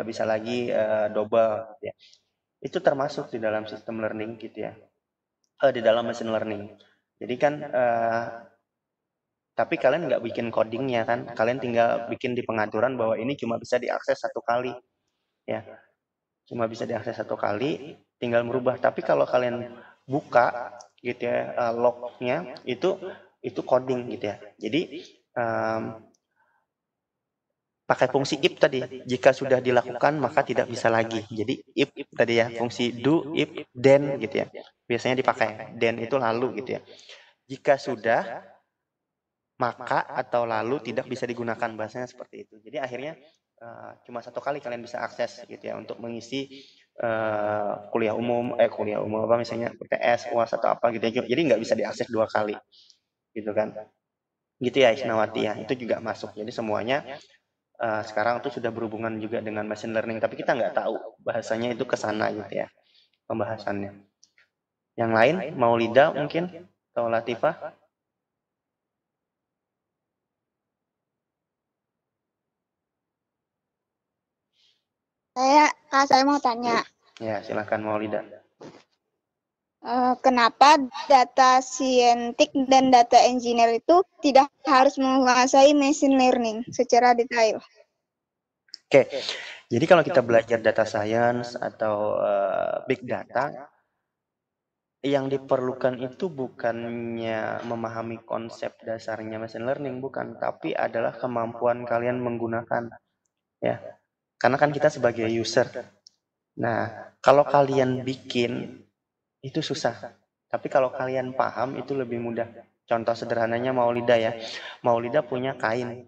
bisa lagi double ya. Itu termasuk di dalam sistem learning gitu ya, di dalam machine learning. Jadi kan tapi kalian nggak bikin codingnya kan, kalian tinggal bikin di pengaturan bahwa ini cuma bisa diakses 1 kali ya, cuma bisa diakses 1 kali, tinggal merubah. Tapi kalau kalian buka gitu ya lognya, itu coding gitu ya. Jadi pakai fungsi if tadi, jika sudah dilakukan maka tidak bisa lagi. Jadi if tadi ya, fungsi do, if, then gitu ya. Biasanya dipakai, then itu lalu gitu ya. Jika sudah, maka atau lalu tidak bisa digunakan, bahasanya seperti itu. Jadi akhirnya cuma 1 kali kalian bisa akses gitu ya untuk mengisi kuliah umum apa misalnya UTS, UAS atau apa gitu ya. Jadi nggak bisa diakses 2 kali gitu kan. Gitu ya Isnawati ya, itu juga masuk. Jadi semuanya sekarang tuh sudah berhubungan juga dengan machine learning, tapi kita nggak tahu bahasanya itu ke sana gitu ya pembahasannya. Yang lain, Maulida mungkin atau Latifah? Saya mau tanya. Ya, silakan Maulida. Kenapa data scientist dan data engineer itu tidak harus menguasai machine learning secara detail? Oke, jadi kalau kita belajar data science atau big data, yang diperlukan itu bukannya memahami konsep dasarnya machine learning, bukan, tapi adalah kemampuan kalian menggunakan ya. Karena kan kita sebagai user. Nah, kalau kalian bikin itu susah. Tapi kalau kalian paham itu lebih mudah. Contoh sederhananya Maulida ya. Maulida punya kain.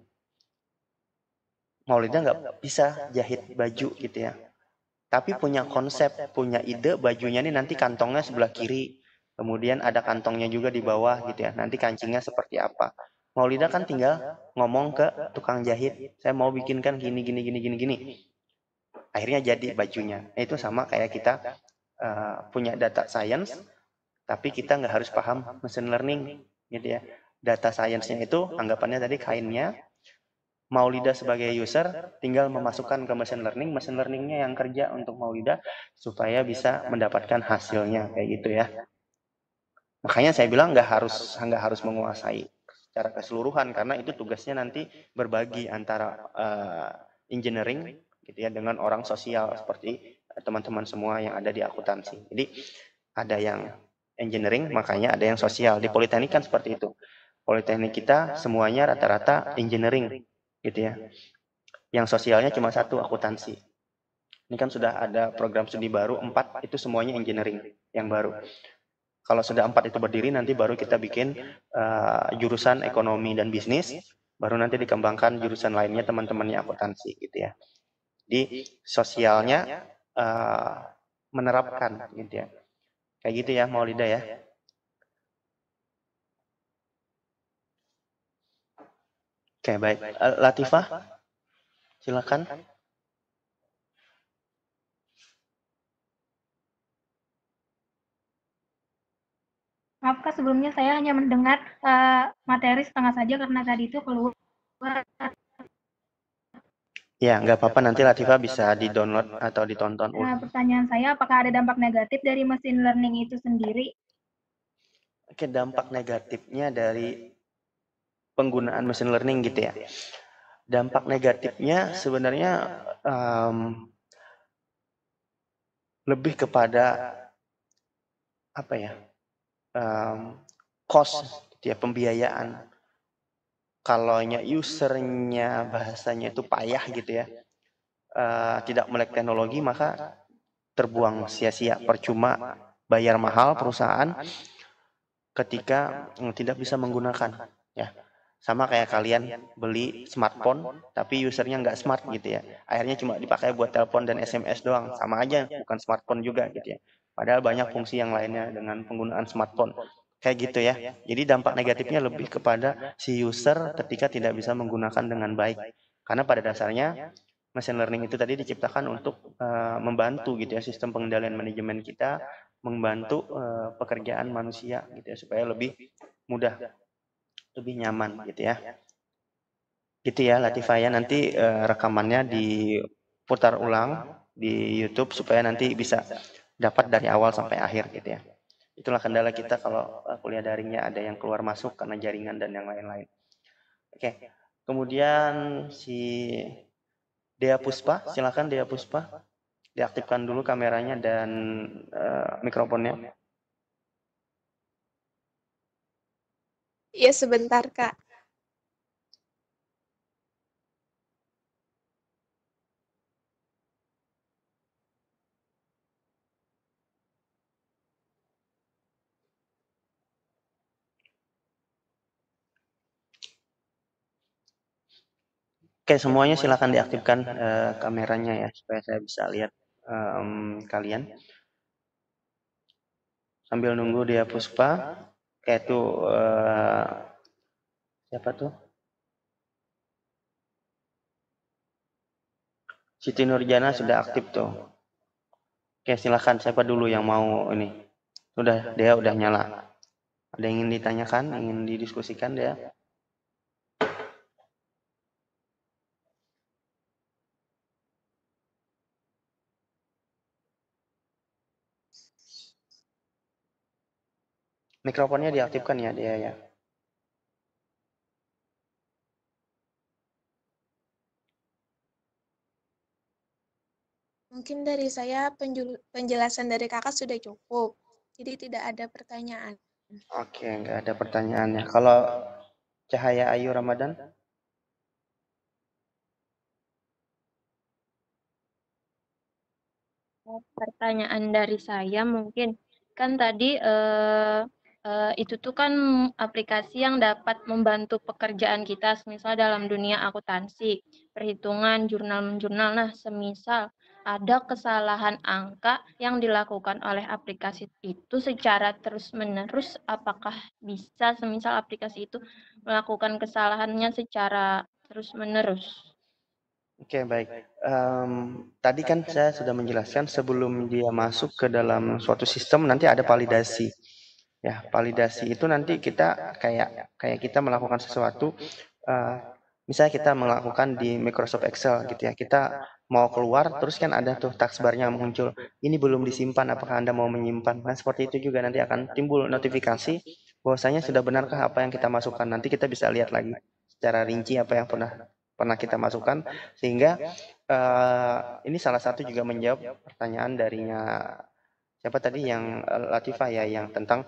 Maulida nggak bisa jahit baju gitu ya. Tapi punya konsep, punya ide bajunya ini nanti kantongnya sebelah kiri. Kemudian ada kantongnya juga di bawah gitu ya. Nanti kancingnya seperti apa. Maulida kan tinggal ngomong ke tukang jahit. Saya mau bikinkan gini. Akhirnya jadi bajunya. Itu sama kayak kita punya data science, tapi kita nggak harus paham machine learning gitu ya. Data science-nya itu anggapannya tadi kainnya, Maulida sebagai user tinggal memasukkan ke machine learning-nya yang kerja untuk Maulida supaya bisa mendapatkan hasilnya kayak gitu ya. Makanya saya bilang nggak harus menguasai secara keseluruhan, karena itu tugasnya nanti berbagi antara engineering gitu ya dengan orang sosial seperti teman-teman semua yang ada di akuntansi. Jadi ada yang engineering, makanya ada yang sosial. Di Politeknik kan seperti itu. Politeknik kita semuanya rata-rata engineering, gitu ya. Yang sosialnya cuma satu, akuntansi. Ini kan sudah ada program studi baru, 4 itu semuanya engineering yang baru. Kalau sudah 4 itu berdiri, nanti baru kita bikin jurusan ekonomi dan bisnis, baru nanti dikembangkan jurusan lainnya teman-temannya akuntansi, gitu ya. Di sosialnya menerapkan, gitu ya. Kayak gitu ya, Maulida ya. Oke, baik. Latifah, silakan. Maaf Kak, sebelumnya saya hanya mendengar materi setengah saja karena tadi itu keluar. Ya, nggak apa-apa, nanti Latifah bisa di-download atau ditonton Nah, ulang. pertanyaan saya, apakah ada dampak negatif dari machine learning itu sendiri? Oke, dampak negatifnya dari penggunaan machine learning gitu ya. Dampak negatifnya sebenarnya lebih kepada apa ya? Cost, gitu ya, pembiayaan. Kalau usernya bahasanya itu payah gitu ya, tidak melek teknologi, maka terbuang sia-sia, percuma bayar mahal perusahaan ketika tidak bisa menggunakan, ya. Sama kayak kalian beli smartphone tapi usernya nggak smart gitu ya, akhirnya cuma dipakai buat telepon dan SMS doang, sama aja bukan smartphone juga gitu ya, padahal banyak fungsi yang lainnya dengan penggunaan smartphone kayak gitu ya. Jadi dampak negatifnya lebih kepada si user ketika tidak bisa menggunakan dengan baik, karena pada dasarnya machine learning itu tadi diciptakan untuk membantu gitu ya sistem pengendalian manajemen kita, membantu pekerjaan manusia gitu ya, supaya lebih mudah, lebih nyaman gitu ya. Gitu ya Latifah ya, nanti rekamannya diputar ulang di YouTube supaya nanti bisa dapat dari awal sampai akhir gitu ya. Itulah kendala kita kalau kuliah daringnya ada yang keluar masuk karena jaringan dan yang lain-lain. Oke. Kemudian si Dea Puspa, silakan Dea Puspa. Diaktifkan dulu kameranya dan mikrofonnya. Iya, sebentar, Kak. Oke, semuanya silakan diaktifkan kameranya ya, supaya saya bisa lihat kalian. Sambil nunggu Dea Puspa, kayak itu siapa tuh? Siti Nurjana sudah aktif tuh. Oke, silakan, siapa dulu yang mau ini? Udah, Dea udah nyala. Ada yang ingin ditanyakan, ingin didiskusikan Dea? Mikrofonnya diaktifkan ya Dea ya. Mungkin dari saya penjelasan dari kakak sudah cukup. Jadi tidak ada pertanyaan. Oke, nggak ada pertanyaannya. Kalau Cahaya Ayu Ramadan? Pertanyaan dari saya mungkin kan tadi itu tuh kan aplikasi yang dapat membantu pekerjaan kita, semisal dalam dunia akuntansi, perhitungan, jurnal-jurnal. Nah, semisal ada kesalahan angka yang dilakukan oleh aplikasi itu secara terus-menerus, apakah bisa semisal aplikasi itu melakukan kesalahannya secara terus-menerus? Oke, baik. Tadi kan saya sudah menjelaskan sebelum dia masuk ke dalam suatu sistem nanti ada validasi. Ya, validasi itu nanti kita kayak kita melakukan sesuatu. Misalnya kita melakukan di Microsoft Excel gitu ya. Kita mau keluar, terus kan ada tuh taskbar-nya muncul. Ini belum disimpan, apakah Anda mau menyimpan? Nah, seperti itu juga nanti akan timbul notifikasi bahwasanya sudah benarkah apa yang kita masukkan. Nanti kita bisa lihat lagi secara rinci apa yang pernah kita masukkan, sehingga ini salah satu juga menjawab pertanyaan darinya siapa tadi yang Latifah ya, yang tentang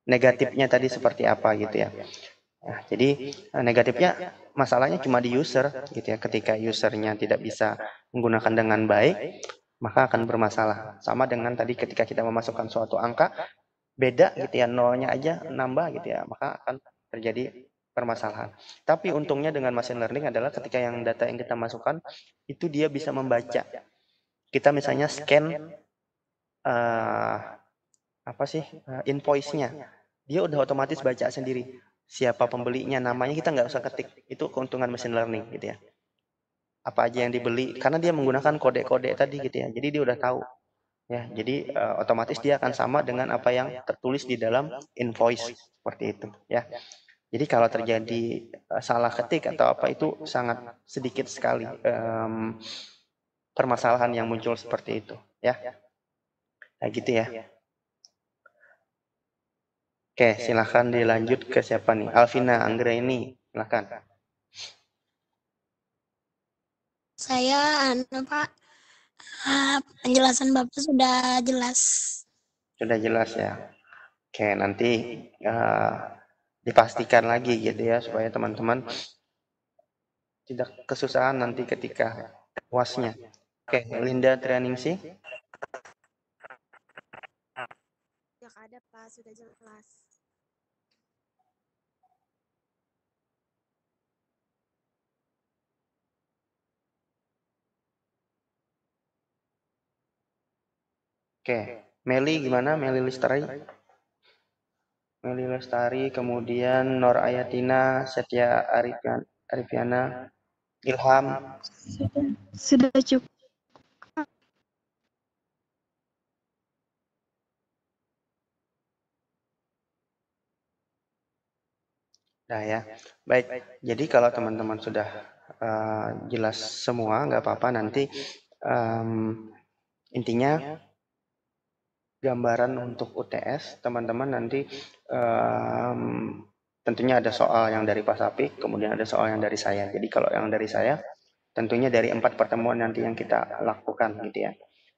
negatifnya tadi seperti apa gitu ya. Nah, jadi negatifnya masalahnya cuma di user gitu ya. Ketika usernya tidak bisa menggunakan dengan baik, maka akan bermasalah. Sama dengan tadi ketika kita memasukkan suatu angka beda gitu ya, nolnya aja nambah gitu ya, maka akan terjadi permasalahan. Tapi untungnya dengan machine learning adalah ketika yang data yang kita masukkan itu dia bisa membaca. Kita misalnya scan invoice-nya, dia udah otomatis baca sendiri. Siapa pembelinya, namanya kita nggak usah ketik. Itu keuntungan machine learning gitu ya. Apa aja yang dibeli, karena dia menggunakan kode-kode tadi gitu ya. Jadi dia udah tahu. Ya, jadi otomatis dia akan sama dengan apa yang tertulis di dalam invoice seperti itu. Ya. Jadi kalau terjadi salah ketik atau apa itu sangat sedikit sekali permasalahan yang muncul seperti itu. Ya. Nah, gitu ya. Oke, silahkan dilanjut ke siapa nih? Alvina Anggraini, silahkan. Saya, Pak, penjelasan Bapak sudah jelas. Sudah jelas ya. Oke, nanti dipastikan lagi gitu ya, supaya teman-teman tidak kesusahan nanti ketika UASnya. Oke, Linda Trianingsih. Tidak ada, Pak, sudah jelas. Oke, Meli gimana? Meli Lestari? Meli Lestari, kemudian Nor Ayatina, Setia Arifiana, Ilham. Sudah cukup. Nah ya, baik. Jadi kalau teman-teman sudah jelas semua, nggak apa-apa. Nanti intinya gambaran untuk UTS, teman-teman nanti tentunya ada soal yang dari Pak Sapik, kemudian ada soal yang dari saya. Jadi kalau yang dari saya, tentunya dari 4 pertemuan nanti yang kita lakukan gitu ya.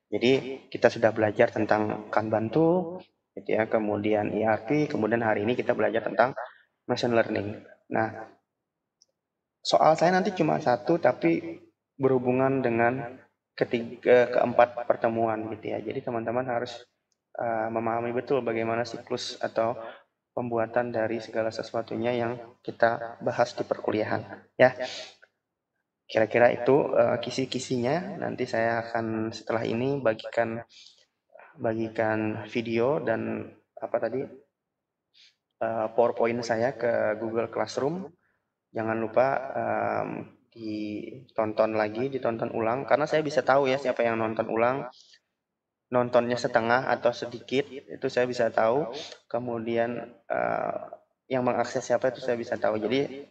Jadi kita sudah belajar tentang Kanban tool, gitu ya, kemudian ERP, kemudian hari ini kita belajar tentang machine learning. Nah, soal saya nanti cuma 1, tapi berhubungan dengan keempat pertemuan gitu ya. Jadi teman-teman harus memahami betul bagaimana siklus atau pembuatan dari segala sesuatunya yang kita bahas di perkuliahan ya. Kira-kira itu kisi-kisinya. Nanti saya akan setelah ini bagikan video dan PowerPoint saya ke Google Classroom. Jangan lupa ditonton ulang, karena saya bisa tahu ya siapa yang nonton ulang. Nontonnya setengah atau sedikit itu saya bisa tahu, kemudian yang mengakses siapa itu saya bisa tahu. Jadi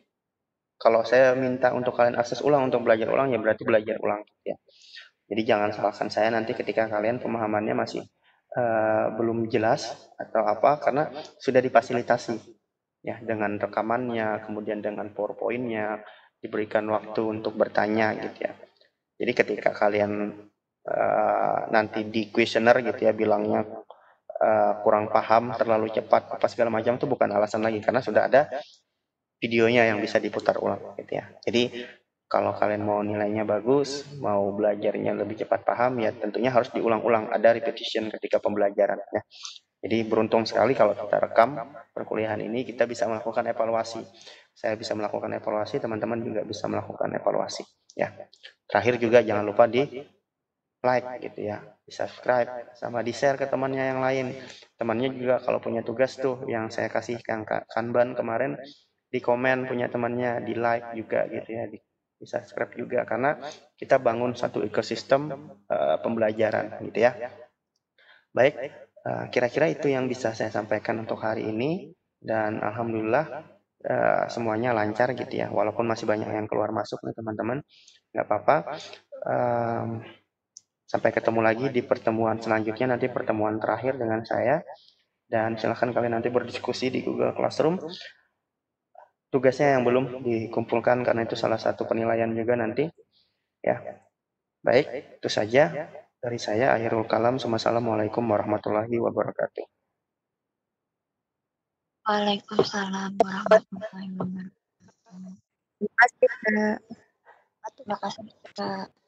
kalau saya minta untuk kalian akses ulang untuk belajar ulang, ya berarti belajar ulang ya. Jadi jangan salahkan saya nanti ketika kalian pemahamannya masih belum jelas atau apa, karena sudah difasilitasi ya dengan rekamannya, kemudian dengan PowerPoint-nya, diberikan waktu untuk bertanya gitu ya. Jadi ketika kalian nanti di kuesioner gitu ya bilangnya kurang paham, terlalu cepat, apa segala macam, itu bukan alasan lagi, karena sudah ada videonya yang bisa diputar ulang gitu ya. Jadi kalau kalian mau nilainya bagus, mau belajarnya lebih cepat paham, ya tentunya harus diulang-ulang, ada repetition ketika pembelajaran ya. Jadi beruntung sekali kalau kita rekam perkuliahan ini, kita bisa melakukan evaluasi. Saya bisa melakukan evaluasi, teman-teman juga bisa melakukan evaluasi ya. Terakhir juga jangan lupa di like gitu ya, di subscribe, sama di share ke temannya yang lain. Temannya juga kalau punya tugas tuh yang saya kasih Kanban kemarin, di komen punya temannya, di like juga gitu ya, di subscribe juga, karena kita bangun satu ekosistem pembelajaran gitu ya. Baik, kira-kira itu yang bisa saya sampaikan untuk hari ini, dan alhamdulillah semuanya lancar gitu ya, walaupun masih banyak yang keluar masuk nih teman-teman, nggak apa-apa. Sampai ketemu lagi di pertemuan selanjutnya, nanti pertemuan terakhir dengan saya, dan silahkan kalian nanti berdiskusi di Google Classroom. Tugasnya yang belum dikumpulkan karena itu salah satu penilaian juga nanti ya. Baik, itu saja. Dari saya akhirul kalam. Wassalamualaikum warahmatullahi wabarakatuh. Waalaikumsalam warahmatullahi wabarakatuh. Terima kasih, Kak. Terima kasih, Kak.